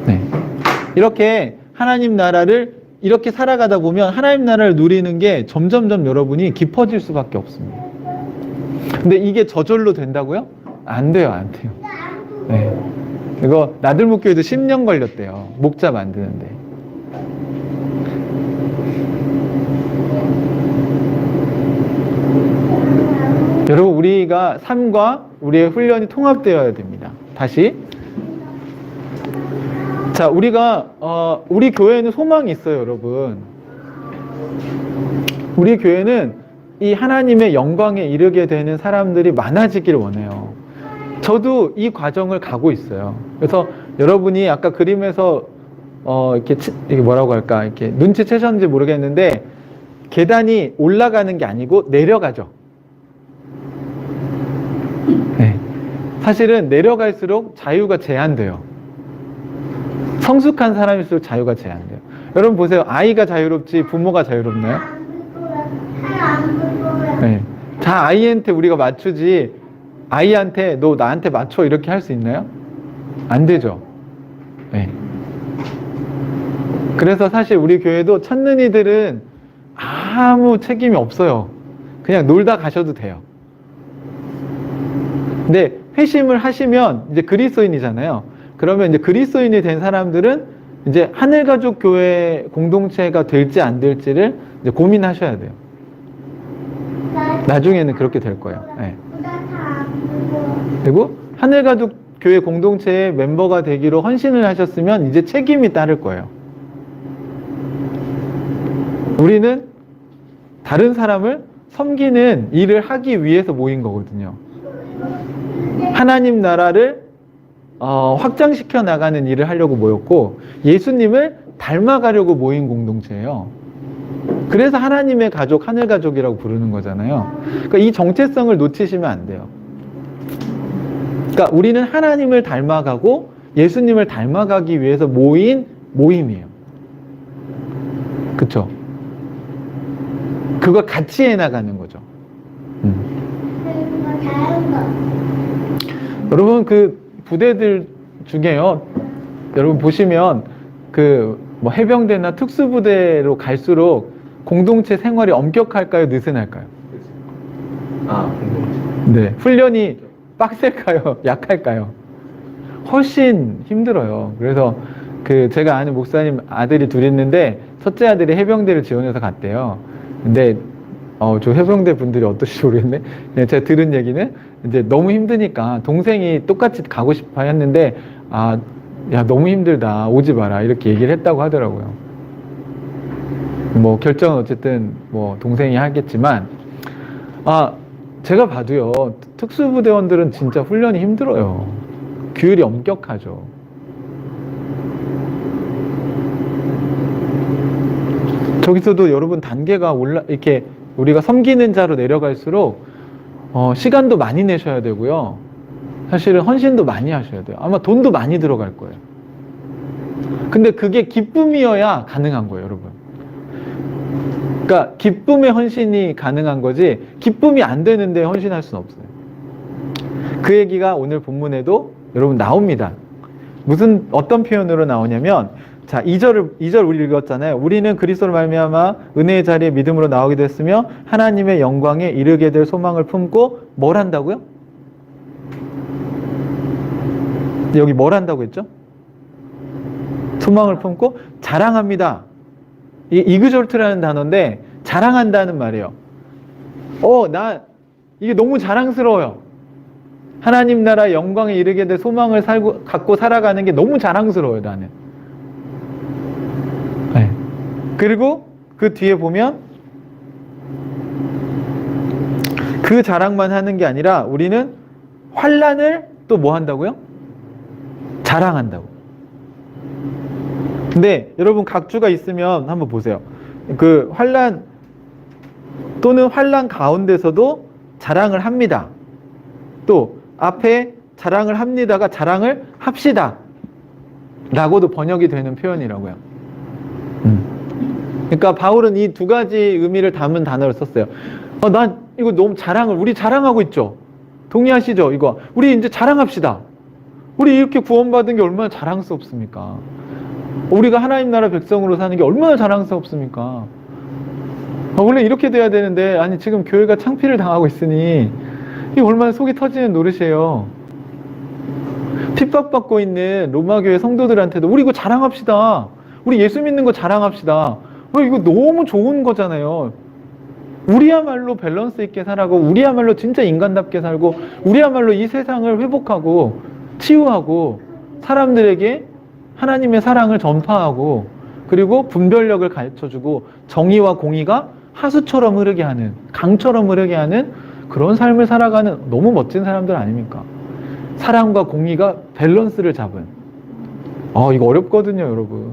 Speaker 1: 네. 이렇게 하나님 나라를 이렇게 살아가다 보면 하나님 나라를 누리는 게 점점점 여러분이 깊어질 수밖에 없습니다. 근데 이게 저절로 된다고요? 안 돼요, 안 돼요. 네. 이거 나들목교회도 10년 걸렸대요. 목자 만드는데. 여러분, 우리가 삶과 우리의 훈련이 통합되어야 됩니다. 다시. 자, 우리 교회에는 소망이 있어요, 여러분. 우리 교회는 이 하나님의 영광에 이르게 되는 사람들이 많아지길 원해요. 저도 이 과정을 가고 있어요. 그래서 여러분이 아까 그림에서 이게 뭐라고 할까, 이렇게 눈치채셨는지 모르겠는데, 계단이 올라가는 게 아니고 내려가죠. 네. 사실은 내려갈수록 자유가 제한돼요. 성숙한 사람일수록 자유가 제한돼요. 여러분 보세요. 아이가 자유롭지 부모가 자유롭나요? 네. 다 아이한테 우리가 맞추지, 아이한테 너 나한테 맞춰 이렇게 할 수 있나요? 안 되죠. 네. 그래서 사실 우리 교회도 찾는 이들은 아무 책임이 없어요. 그냥 놀다 가셔도 돼요. 근데 회심을 하시면 이제 그리스도인이잖아요. 그러면 이제 그리스도인이 된 사람들은 이제 하늘가족교회 공동체가 될지 안 될지를 이제 고민하셔야 돼요. 나중에는 그렇게 될 거예요. 네. 그리고 하늘가족교회 공동체의 멤버가 되기로 헌신을 하셨으면 이제 책임이 따를 거예요. 우리는 다른 사람을 섬기는 일을 하기 위해서 모인 거거든요. 하나님 나라를 확장시켜 나가는 일을 하려고 모였고 예수님을 닮아가려고 모인 공동체예요. 그래서 하나님의 가족, 하늘가족이라고 부르는 거잖아요. 그러니까 이 정체성을 놓치시면 안 돼요. 그러니까 우리는 하나님을 닮아가고 예수님을 닮아가기 위해서 모인 모임이에요. 그쵸? 그걸 같이 해나가는 거죠. 여러분 그 부대들 중에요. 여러분 보시면 그 뭐 해병대나 특수부대로 갈수록 공동체 생활이 엄격할까요? 느슨할까요? 네. 훈련이 빡셀까요? 약할까요? 훨씬 힘들어요. 그래서 그 제가 아는 목사님 아들이 둘 있는데 첫째 아들이 해병대를 지원해서 갔대요. 근데 저 해병대 분들이 어떨지 모르겠네. 그냥 제가 들은 얘기는 이제 너무 힘드니까 동생이 똑같이 가고 싶어 했는데 야 너무 힘들다 오지 마라 이렇게 얘기를 했다고 하더라고요. 뭐 결정은 어쨌든 뭐 동생이 하겠지만 제가 봐도요 특수부대원들은 진짜 훈련이 힘들어요. 규율이 엄격하죠. 저기서도 여러분 단계가 이렇게 우리가 섬기는 자로 내려갈수록 시간도 많이 내셔야 되고요. 사실은 헌신도 많이 하셔야 돼요. 아마 돈도 많이 들어갈 거예요. 근데 그게 기쁨이어야 가능한 거예요, 여러분. 그러니까 기쁨의 헌신이 가능한 거지 기쁨이 안 되는데 헌신할 수는 없어요. 그 얘기가 오늘 본문에도 여러분 나옵니다. 어떤 표현으로 나오냐면 자, 2절 우리 읽었잖아요. 우리는 그리스도로 말미암아 은혜의 자리에 믿음으로 나오게 됐으며 하나님의 영광에 이르게 될 소망을 품고 뭘 한다고요? 여기 뭘 한다고 했죠? 소망을 품고 자랑합니다. 이그졸트라는 단어인데 자랑한다는 말이에요. 이게 너무 자랑스러워요. 하나님 나라 영광에 이르게 될 소망을 갖고 살아가는 게 너무 자랑스러워요, 나는. 네. 그리고 그 뒤에 보면 그 자랑만 하는 게 아니라 우리는 환난을 또 뭐 한다고요? 자랑한다고. 근데 여러분 각주가 있으면 한번 보세요. 그 환난 또는 환난 가운데서도 자랑을 합니다. 또 앞에 자랑을 합니다가 자랑을 합시다 라고도 번역이 되는 표현이라고요. 그러니까 바울은 이 두 가지 의미를 담은 단어를 썼어요. 난 이거 너무 우리 자랑하고 있죠. 동의하시죠? 이거 우리 이제 자랑합시다. 우리 이렇게 구원받은 게 얼마나 자랑스럽습니까? 우리가 하나님 나라 백성으로 사는 게 얼마나 자랑스럽습니까? 원래 이렇게 돼야 되는데 아니 지금 교회가 창피를 당하고 있으니 이게 얼마나 속이 터지는 노릇이에요. 핍박받고 있는 로마교회 성도들한테도 우리 이거 자랑합시다. 우리 예수 믿는 거 자랑합시다. 이거 너무 좋은 거잖아요. 우리야말로 밸런스 있게 살아가고 우리야말로 진짜 인간답게 살고 우리야말로 이 세상을 회복하고 치유하고 사람들에게 하나님의 사랑을 전파하고 그리고 분별력을 가르쳐주고 정의와 공의가 하수처럼 흐르게 하는 강처럼 흐르게 하는 그런 삶을 살아가는 너무 멋진 사람들 아닙니까? 사랑과 공의가 밸런스를 잡은 이거 어렵거든요, 여러분.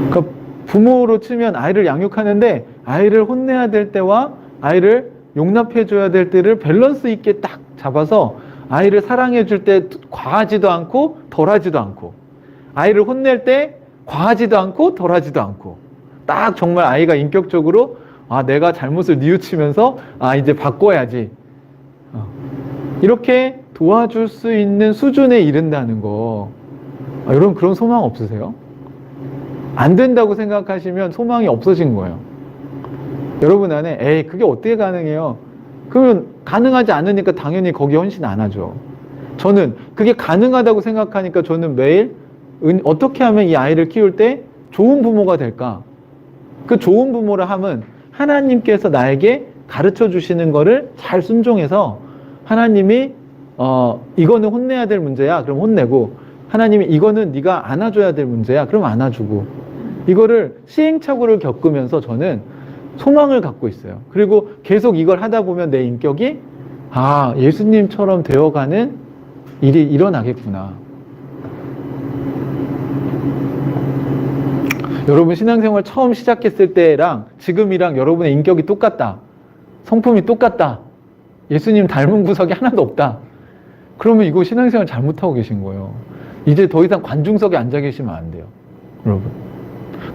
Speaker 1: 그러니까 부모로 치면 아이를 양육하는데 아이를 혼내야 될 때와 아이를 용납해줘야 될 때를 밸런스 있게 딱 잡아서 아이를 사랑해줄 때 과하지도 않고 덜하지도 않고 아이를 혼낼 때 과하지도 않고 덜하지도 않고 딱 정말 아이가 인격적으로 내가 잘못을 뉘우치면서 이제 바꿔야지 이렇게 도와줄 수 있는 수준에 이른다는 거 여러분 그런 소망 없으세요? 안 된다고 생각하시면 소망이 없어진 거예요. 여러분 안에 그게 어떻게 가능해요? 그러면 가능하지 않으니까 당연히 거기 헌신 안 하죠. 저는 그게 가능하다고 생각하니까 저는 매일 어떻게 하면 이 아이를 키울 때 좋은 부모가 될까? 그 좋은 부모라 함은 하나님께서 나에게 가르쳐 주시는 거를 잘 순종해서 하나님이 이거는 혼내야 될 문제야. 그럼 혼내고 하나님이 이거는 네가 안아줘야 될 문제야. 그럼 안아주고 이거를 시행착오를 겪으면서 저는 소망을 갖고 있어요. 그리고 계속 이걸 하다 보면 내 인격이 예수님처럼 되어가는 일이 일어나겠구나. 여러분 신앙생활 처음 시작했을 때랑 지금이랑 여러분의 인격이 똑같다. 성품이 똑같다. 예수님 닮은 구석이 하나도 없다. 그러면 이거 신앙생활 잘못하고 계신 거예요. 이제 더 이상 관중석에 앉아 계시면 안 돼요. 여러분.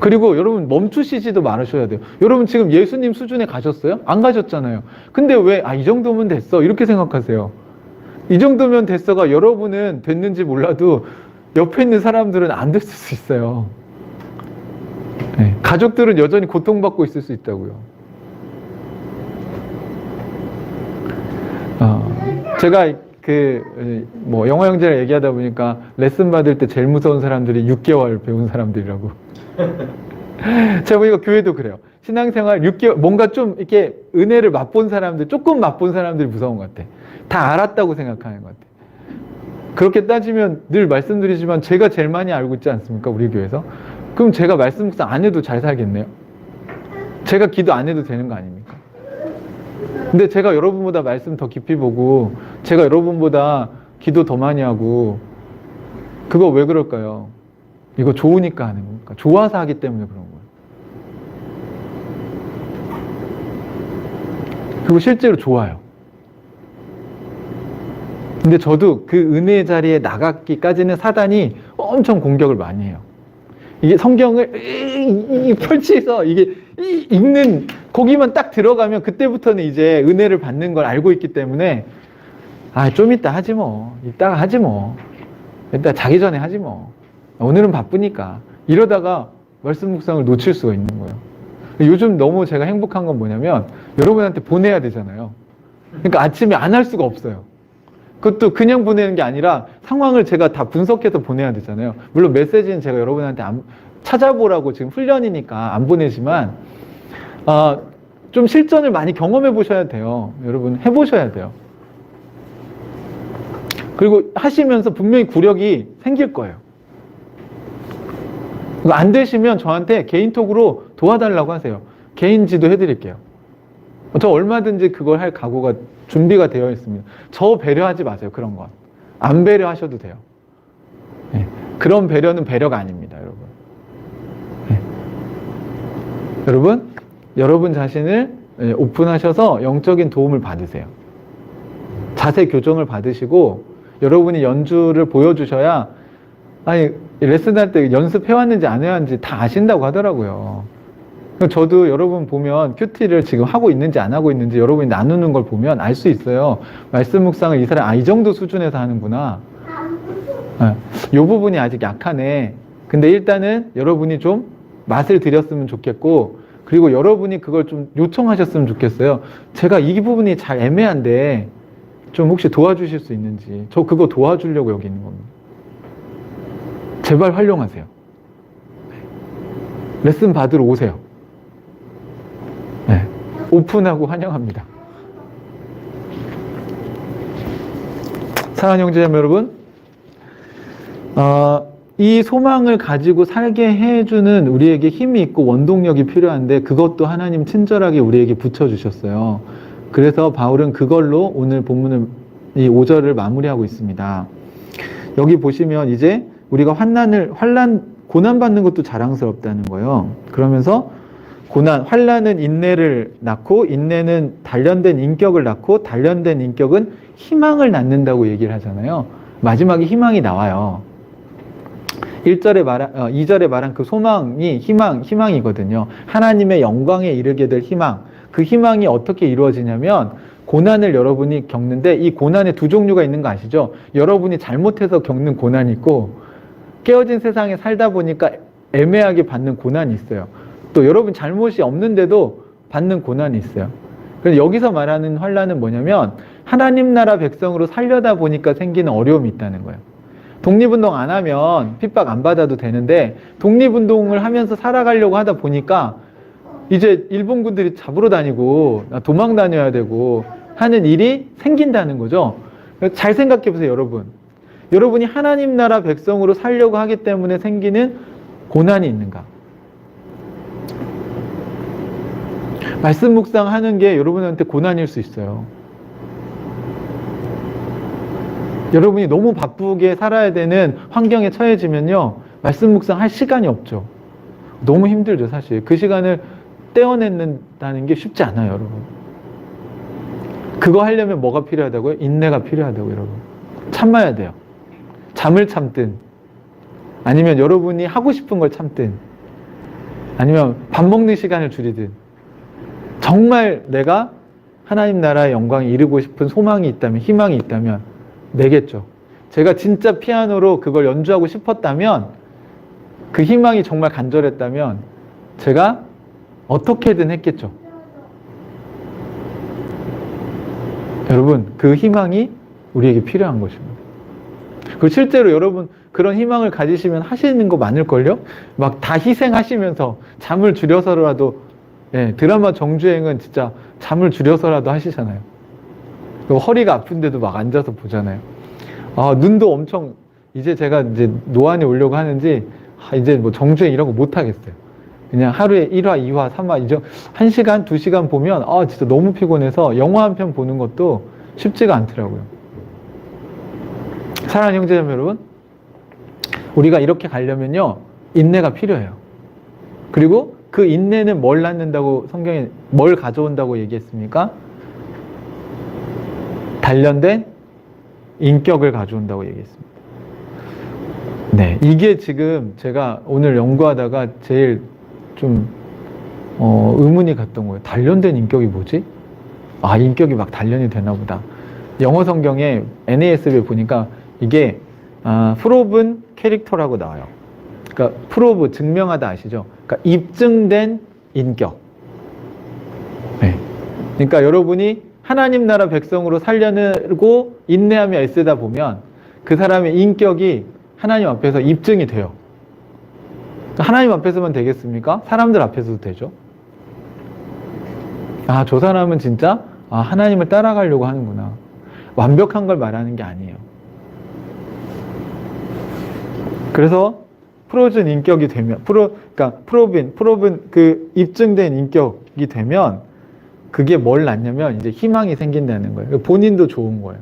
Speaker 1: 그리고 여러분 멈추시지도 말으셔야 돼요. 여러분 지금 예수님 수준에 가셨어요? 안 가셨잖아요. 근데 왜 이 정도면 됐어? 이렇게 생각하세요. 이 정도면 됐어가 여러분은 됐는지 몰라도 옆에 있는 사람들은 안 됐을 수 있어요. 네. 가족들은 여전히 고통받고 있을 수 있다고요. 제가 영어 형제를 얘기하다 보니까 레슨 받을 때 제일 무서운 사람들이 6개월 배운 사람들이라고. 제가 보니까 교회도 그래요. 신앙생활 6개월, 뭔가 좀 이렇게 은혜를 맛본 사람들, 조금 맛본 사람들이 무서운 것 같아. 다 알았다고 생각하는 것 같아. 그렇게 따지면 늘 말씀드리지만 제가 제일 많이 알고 있지 않습니까? 우리 교회에서. 그럼 제가 말씀 묵상 안 해도 잘 살겠네요. 제가 기도 안 해도 되는 거 아닙니까? 근데 제가 여러분보다 말씀 더 깊이 보고 제가 여러분보다 기도 더 많이 하고 그거 왜 그럴까요? 이거 좋으니까 하는 겁니까? 좋아서 하기 때문에 그런 거예요. 그리고 실제로 좋아요. 근데 저도 그 은혜의 자리에 나가기까지는 사단이 엄청 공격을 많이 해요. 이게 성경을 펼치서 이게 읽는 거기만 딱 들어가면 그때부터는 이제 은혜를 받는 걸 알고 있기 때문에 좀 이따 하지 뭐. 이따가 하지 뭐. 이따 자기 전에 하지 뭐. 오늘은 바쁘니까. 이러다가 말씀 묵상을 놓칠 수가 있는 거예요. 요즘 너무 제가 행복한 건 뭐냐면 여러분한테 보내야 되잖아요. 그러니까 아침에 안 할 수가 없어요. 그것도 그냥 보내는 게 아니라 상황을 제가 다 분석해서 보내야 되잖아요. 물론 메시지는 제가 여러분한테 찾아보라고 지금 훈련이니까 안 보내지만 좀 실전을 많이 경험해 보셔야 돼요. 여러분 해보셔야 돼요. 그리고 하시면서 분명히 구력이 생길 거예요. 안 되시면 저한테 개인톡으로 도와달라고 하세요. 개인 지도 해드릴게요. 저 얼마든지 그걸 할 각오가 준비가 되어 있습니다. 저 배려하지 마세요. 그런 건. 안 배려하셔도 돼요. 네. 그런 배려는 배려가 아닙니다. 여러분. 네. 여러분 자신을 오픈하셔서 영적인 도움을 받으세요. 자세 교정을 받으시고 여러분이 연주를 보여주셔야 레슨할 때 연습해왔는지 안 해왔는지 다 아신다고 하더라고요. 저도 여러분 보면 큐티를 지금 하고 있는지 안 하고 있는지 여러분이 나누는 걸 보면 알 수 있어요. 말씀 묵상을 이 사람 이 정도 수준에서 하는구나. 이 부분이 아직 약하네. 근데 일단은 여러분이 좀 맛을 들였으면 좋겠고 그리고 여러분이 그걸 좀 요청하셨으면 좋겠어요. 제가 이 부분이 잘 애매한데 좀 혹시 도와주실 수 있는지. 저 그거 도와주려고 여기 있는 겁니다. 제발 활용하세요. 레슨 받으러 오세요. 네. 오픈하고 환영합니다. 사랑하는 형제자매 여러분, 이 소망을 가지고 살게 해주는 우리에게 힘이 있고 원동력이 필요한데 그것도 하나님 친절하게 우리에게 붙여주셨어요. 그래서 바울은 그걸로 오늘 본문을 이 5절을 마무리하고 있습니다. 여기 보시면 이제 우리가 고난 받는 것도 자랑스럽다는 거예요. 그러면서 환난은 인내를 낳고 인내는 단련된 인격을 낳고 단련된 인격은 희망을 낳는다고 얘기를 하잖아요. 마지막에 희망이 나와요. 2절에 말한 그 소망이 희망이거든요. 하나님의 영광에 이르게 될 희망. 그 희망이 어떻게 이루어지냐면 고난을 여러분이 겪는데 이 고난에 두 종류가 있는 거 아시죠? 여러분이 잘못해서 겪는 고난이 있고 깨어진 세상에 살다 보니까 애매하게 받는 고난이 있어요. 또 여러분 잘못이 없는데도 받는 고난이 있어요. 그래서 여기서 말하는 환난은 뭐냐면 하나님 나라 백성으로 살려다 보니까 생기는 어려움이 있다는 거예요. 독립운동 안 하면 핍박 안 받아도 되는데 독립운동을 하면서 살아가려고 하다 보니까 이제 일본군들이 잡으러 다니고 도망 다녀야 되고 하는 일이 생긴다는 거죠. 잘 생각해 보세요, 여러분. 여러분이 하나님 나라 백성으로 살려고 하기 때문에 생기는 고난이 있는가? 말씀 묵상하는 게 여러분한테 고난일 수 있어요. 여러분이 너무 바쁘게 살아야 되는 환경에 처해지면요, 말씀 묵상 할 시간이 없죠. 너무 힘들죠, 사실. 그 시간을 떼어낸다는 게 쉽지 않아요, 여러분. 그거 하려면 뭐가 필요하다고요? 인내가 필요하다고요, 여러분. 참아야 돼요. 잠을 참든, 아니면 여러분이 하고 싶은 걸 참든, 아니면 밥 먹는 시간을 줄이든, 정말 내가 하나님 나라의 영광에 이르고 싶은 소망이 있다면, 희망이 있다면 내겠죠. 제가 진짜 피아노로 그걸 연주하고 싶었다면, 그 희망이 정말 간절했다면 제가 어떻게든 했겠죠. 여러분, 그 희망이 우리에게 필요한 것입니다. 그리고 실제로 여러분 그런 희망을 가지시면 하시는 거 많을걸요? 막 다 희생하시면서 잠을 줄여서라도, 드라마 정주행은 진짜 잠을 줄여서라도 하시잖아요. 허리가 아픈데도 막 앉아서 보잖아요. 눈도 엄청, 이제 제가 이제 노안에 오려고 하는지, 이제 뭐 정주행 이런 거 못 하겠어요. 그냥 하루에 1화, 2화, 3화, 이제 1시간, 2시간 보면, 진짜 너무 피곤해서 영화 한 편 보는 것도 쉽지가 않더라고요. 사랑하는 형제자매 여러분, 우리가 이렇게 가려면요, 인내가 필요해요. 그리고 그 인내는 뭘 낳는다고 성경에 뭘 가져온다고 얘기했습니까? 단련된 인격을 가져온다고 얘기했습니다. 네, 이게 지금 제가 오늘 연구하다가 제일 좀 의문이 갔던 거예요. 단련된 인격이 뭐지? 인격이 막 단련이 되나 보다. 영어 성경에 NASB에 보니까 이게 프로븐 캐릭터라고 나와요. 그러니까 프로브, 증명하다 아시죠? 그러니까 입증된 인격. 네. 그러니까 여러분이 하나님 나라 백성으로 살려내고 인내하며 애쓰다 보면 그 사람의 인격이 하나님 앞에서 입증이 돼요. 하나님 앞에서만 되겠습니까? 사람들 앞에서도 되죠. 저 사람은 진짜 하나님을 따라가려고 하는구나. 완벽한 걸 말하는 게 아니에요. 그래서 프로즌 인격이 되면, 그러니까 프로븐 그 입증된 인격이 되면 그게 뭘 낳냐면 이제 희망이 생긴다는 거예요. 본인도 좋은 거예요.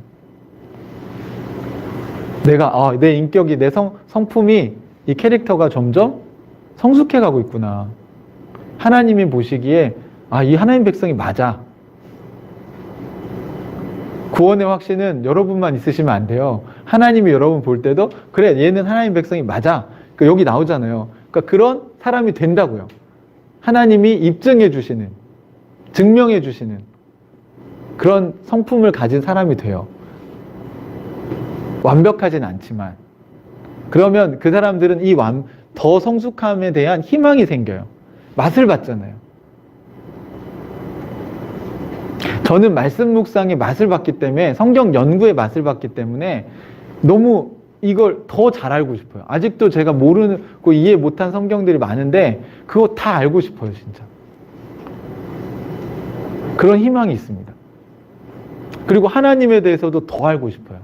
Speaker 1: 내가 내 인격이, 내 성품이, 이 캐릭터가 점점 성숙해 가고 있구나. 하나님이 보시기에 이 하나님 백성이 맞아. 구원의 확신은 여러분만 있으시면 안 돼요. 하나님이 여러분 볼 때도 그래, 얘는 하나님 백성이 맞아. 그러니까 여기 나오잖아요. 그러니까 그런 사람이 된다고요. 하나님이 입증해 주시는, 증명해 주시는 그런 성품을 가진 사람이 돼요. 완벽하진 않지만. 그러면 그 사람들은 더 성숙함에 대한 희망이 생겨요. 맛을 봤잖아요. 저는 말씀 묵상의 맛을 봤기 때문에, 성경 연구의 맛을 봤기 때문에 너무 이걸 더 잘 알고 싶어요. 아직도 제가 모르고 이해 못한 성경들이 많은데 그거 다 알고 싶어요, 진짜. 그런 희망이 있습니다. 그리고 하나님에 대해서도 더 알고 싶어요.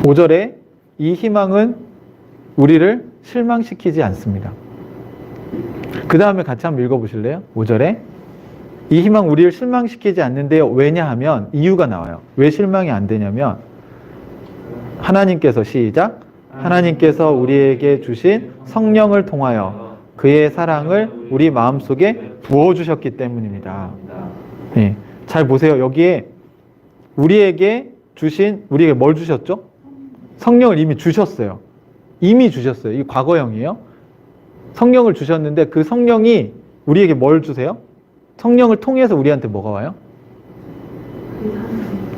Speaker 1: (5절에) 이 희망은 우리를 실망시키지 않습니다. 그 다음에 같이 한번 읽어보실래요? 5절에 이 희망 우리를 실망시키지 않는데요. 왜냐하면 이유가 나와요. 왜 실망이 안 되냐면 하나님께서, 시작, 하나님께서 우리에게 주신 성령을 통하여 그의 사랑을 우리 마음속에 부어주셨기 때문입니다. 네. 잘 보세요. 여기에 우리에게 뭘 주셨죠? 성령을 이미 주셨어요. 이미 주셨어요. 이 과거형이에요. 성령을 주셨는데 그 성령이 우리에게 뭘 주세요? 성령을 통해서 우리한테 뭐가 와요?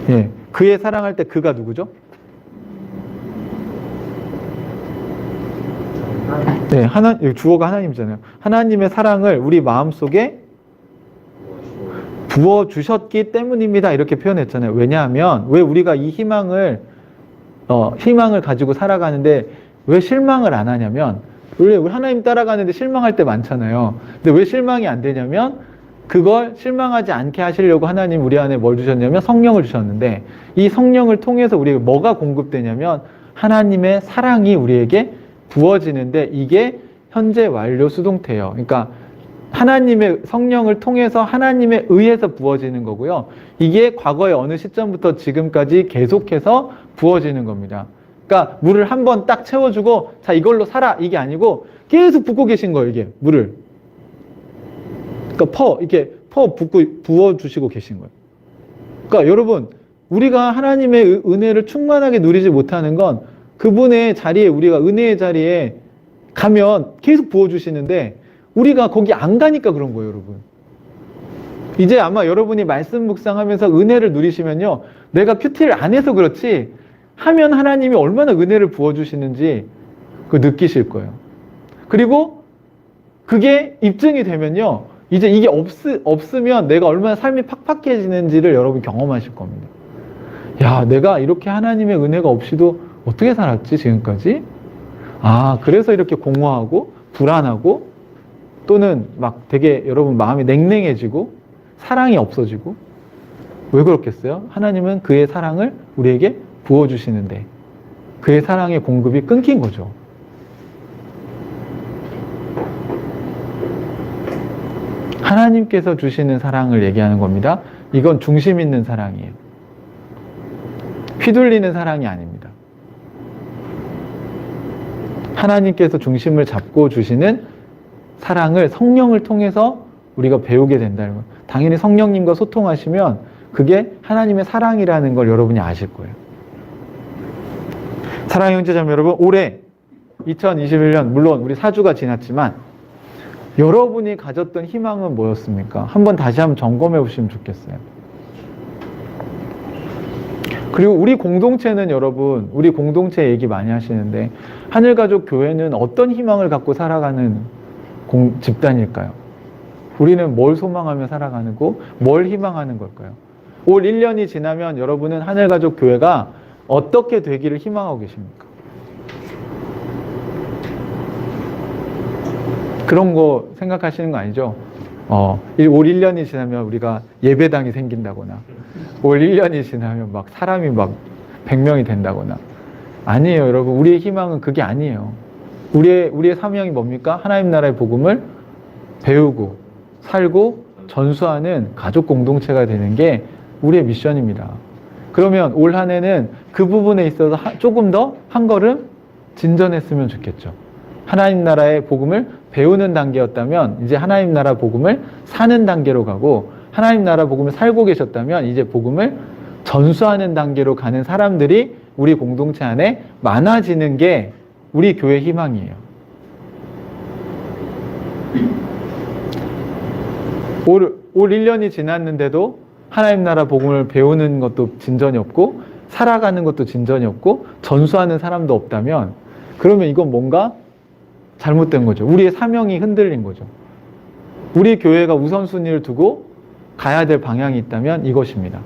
Speaker 1: 예, 그의 사랑할 때 그가 누구죠? 네, 주어가 하나님이잖아요. 하나님의 사랑을 우리 마음속에 부어주셨기 때문입니다. 이렇게 표현했잖아요. 왜냐하면, 왜 우리가 이 희망을 가지고 살아가는데 왜 실망을 안 하냐면, 우리 하나님 따라가는데 실망할 때 많잖아요. 근데 왜 실망이 안 되냐면, 그걸 실망하지 않게 하시려고 하나님 우리 안에 뭘 주셨냐면 성령을 주셨는데, 이 성령을 통해서 우리에게 뭐가 공급되냐면 하나님의 사랑이 우리에게 부어지는데, 이게 현재 완료 수동태예요. 그러니까 하나님의 성령을 통해서 하나님에 의해서 부어지는 거고요. 이게 과거의 어느 시점부터 지금까지 계속해서 부어지는 겁니다. 그러니까 물을 한 번 딱 채워주고 자 이걸로 살아, 이게 아니고 계속 붓고 계신 거예요. 이게 물을. 그러니까 이렇게 부어주시고 계신 거예요. 그러니까 여러분, 우리가 하나님의 은혜를 충만하게 누리지 못하는 건 그분의 자리에, 우리가 은혜의 자리에 가면 계속 부어주시는데 우리가 거기 안 가니까 그런 거예요, 여러분. 이제 아마 여러분이 말씀 묵상하면서 은혜를 누리시면요, 내가 큐티를 안 해서 그렇지 하면 하나님이 얼마나 은혜를 부어주시는지 그 느끼실 거예요. 그리고 그게 입증이 되면요, 이제 이게 없으면 내가 얼마나 삶이 팍팍해지는지를 여러분 경험하실 겁니다. 야, 내가 이렇게 하나님의 은혜가 없이도 어떻게 살았지 지금까지? 아, 그래서 이렇게 공허하고 불안하고 또는 막 되게 여러분 마음이 냉랭해지고 사랑이 없어지고, 왜 그렇겠어요? 하나님은 그의 사랑을 우리에게 부어주시는데 그의 사랑의 공급이 끊긴 거죠. 하나님께서 주시는 사랑을 얘기하는 겁니다. 이건 중심 있는 사랑이에요. 휘둘리는 사랑이 아닙니다. 하나님께서 중심을 잡고 주시는 사랑을 성령을 통해서 우리가 배우게 된다는 거예요. 당연히 성령님과 소통하시면 그게 하나님의 사랑이라는 걸 여러분이 아실 거예요. 사랑의 형제자매 여러분, 올해 2021년 물론 우리 4주가 지났지만 여러분이 가졌던 희망은 뭐였습니까? 다시 한번 점검해 보시면 좋겠어요. 그리고 우리 공동체는 여러분, 우리 공동체 얘기 많이 하시는데 하늘가족 교회는 어떤 희망을 갖고 살아가는 집단일까요? 우리는 뭘 소망하며 살아가고 뭘 희망하는 걸까요? 올 1년이 지나면 여러분은 하늘가족 교회가 어떻게 되기를 희망하고 계십니까? 그런 거 생각하시는 거 아니죠? 올 1년이 지나면 우리가 예배당이 생긴다거나 올 1년이 지나면 막 사람이 막 100명이 된다거나. 아니에요, 여러분. 우리의 희망은 그게 아니에요. 우리의 사명이 뭡니까? 하나님 나라의 복음을 배우고 살고 전수하는 가족 공동체가 되는 게 우리의 미션입니다. 그러면 올 한 해는 그 부분에 있어서 조금 더 한 걸음 진전했으면 좋겠죠. 하나님 나라의 복음을 배우는 단계였다면 이제 하나님 나라 복음을 사는 단계로 가고, 하나님 나라 복음을 살고 계셨다면 이제 복음을 전수하는 단계로 가는 사람들이 우리 공동체 안에 많아지는 게 우리 교회 희망이에요. 올 1년이 지났는데도 하나님 나라 복음을 배우는 것도 진전이 없고 살아가는 것도 진전이 없고 전수하는 사람도 없다면, 그러면 이건 뭔가 잘못된 거죠. 우리의 사명이 흔들린 거죠. 우리 교회가 우선순위를 두고 가야 될 방향이 있다면 이것입니다.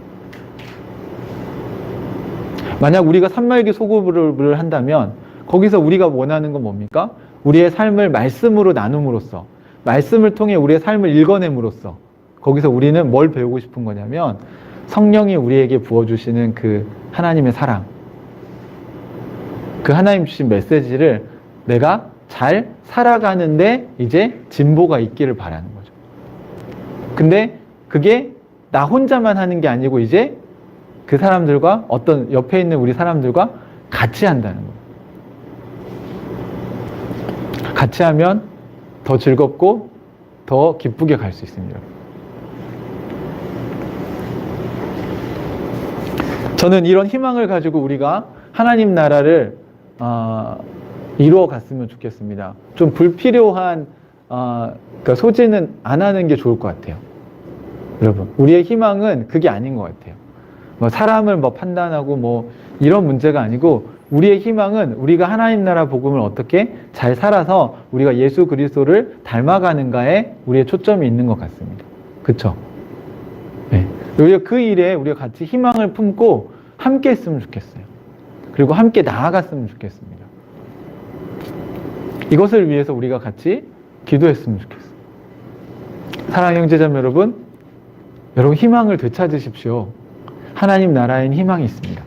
Speaker 1: 만약 우리가 산말기 소급을 한다면 거기서 우리가 원하는 건 뭡니까? 우리의 삶을 말씀으로 나눔으로써, 말씀을 통해 우리의 삶을 읽어냄으로써 거기서 우리는 뭘 배우고 싶은 거냐면 성령이 우리에게 부어주시는 그 하나님의 사랑, 그 하나님 주신 메시지를 내가 잘 살아가는데 이제 진보가 있기를 바라는 거죠. 근데 그게 나 혼자만 하는 게 아니고 이제 그 사람들과 어떤 옆에 있는 우리 사람들과 같이 한다는 거예요. 같이 하면 더 즐겁고 더 기쁘게 갈 수 있습니다. 저는 이런 희망을 가지고 우리가 하나님 나라를 이루어 갔으면 좋겠습니다. 좀 불필요한 그러니까 소진은 안 하는 게 좋을 것 같아요. 여러분, 우리의 희망은 그게 아닌 것 같아요. 뭐 사람을 뭐 판단하고 뭐 이런 문제가 아니고 우리의 희망은 우리가 하나님 나라 복음을 어떻게 잘 살아서 우리가 예수 그리스도를 닮아가는가에 우리의 초점이 있는 것 같습니다. 그쵸? 네. 우리가 그 일에 우리가 같이 희망을 품고 함께 했으면 좋겠어요. 그리고 함께 나아갔으면 좋겠습니다. 이것을 위해서 우리가 같이 기도했으면 좋겠어요. 사랑하는 형제자매 여러분, 여러분 희망을 되찾으십시오. 하나님 나라엔 희망이 있습니다.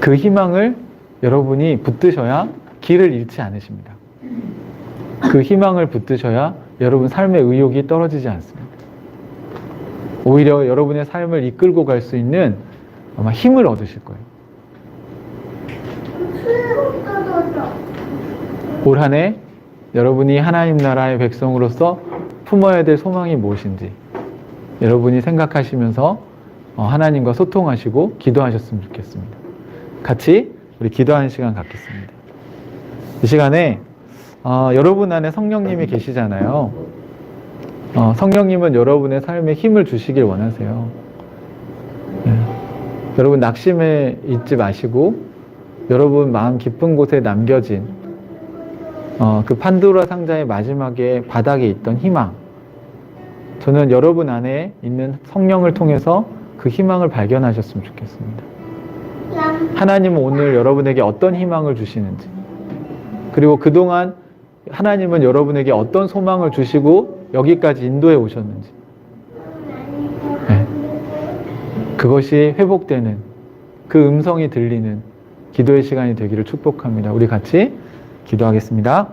Speaker 1: 그 희망을 여러분이 붙드셔야 길을 잃지 않으십니다. 그 희망을 붙드셔야 여러분 삶의 의욕이 떨어지지 않습니다. 오히려 여러분의 삶을 이끌고 갈 수 있는 아마 힘을 얻으실 거예요. 올 한 해 여러분이 하나님 나라의 백성으로서 품어야 될 소망이 무엇인지 여러분이 생각하시면서 하나님과 소통하시고 기도하셨으면 좋겠습니다. 같이 우리 기도하는 시간 갖겠습니다. 이 시간에 여러분 안에 성령님이 계시잖아요. 성령님은 여러분의 삶에 힘을 주시길 원하세요. 네. 여러분 낙심에 있지 마시고 여러분 마음 깊은 곳에 남겨진 그 판도라 상자의 마지막에 바닥에 있던 희망, 저는 여러분 안에 있는 성령을 통해서 그 희망을 발견하셨으면 좋겠습니다. 하나님은 오늘 여러분에게 어떤 희망을 주시는지, 그리고 그동안 하나님은 여러분에게 어떤 소망을 주시고 여기까지 인도해 오셨는지, 네. 그것이 회복되는, 그 음성이 들리는 기도의 시간이 되기를 축복합니다. 우리 같이 기도하겠습니다.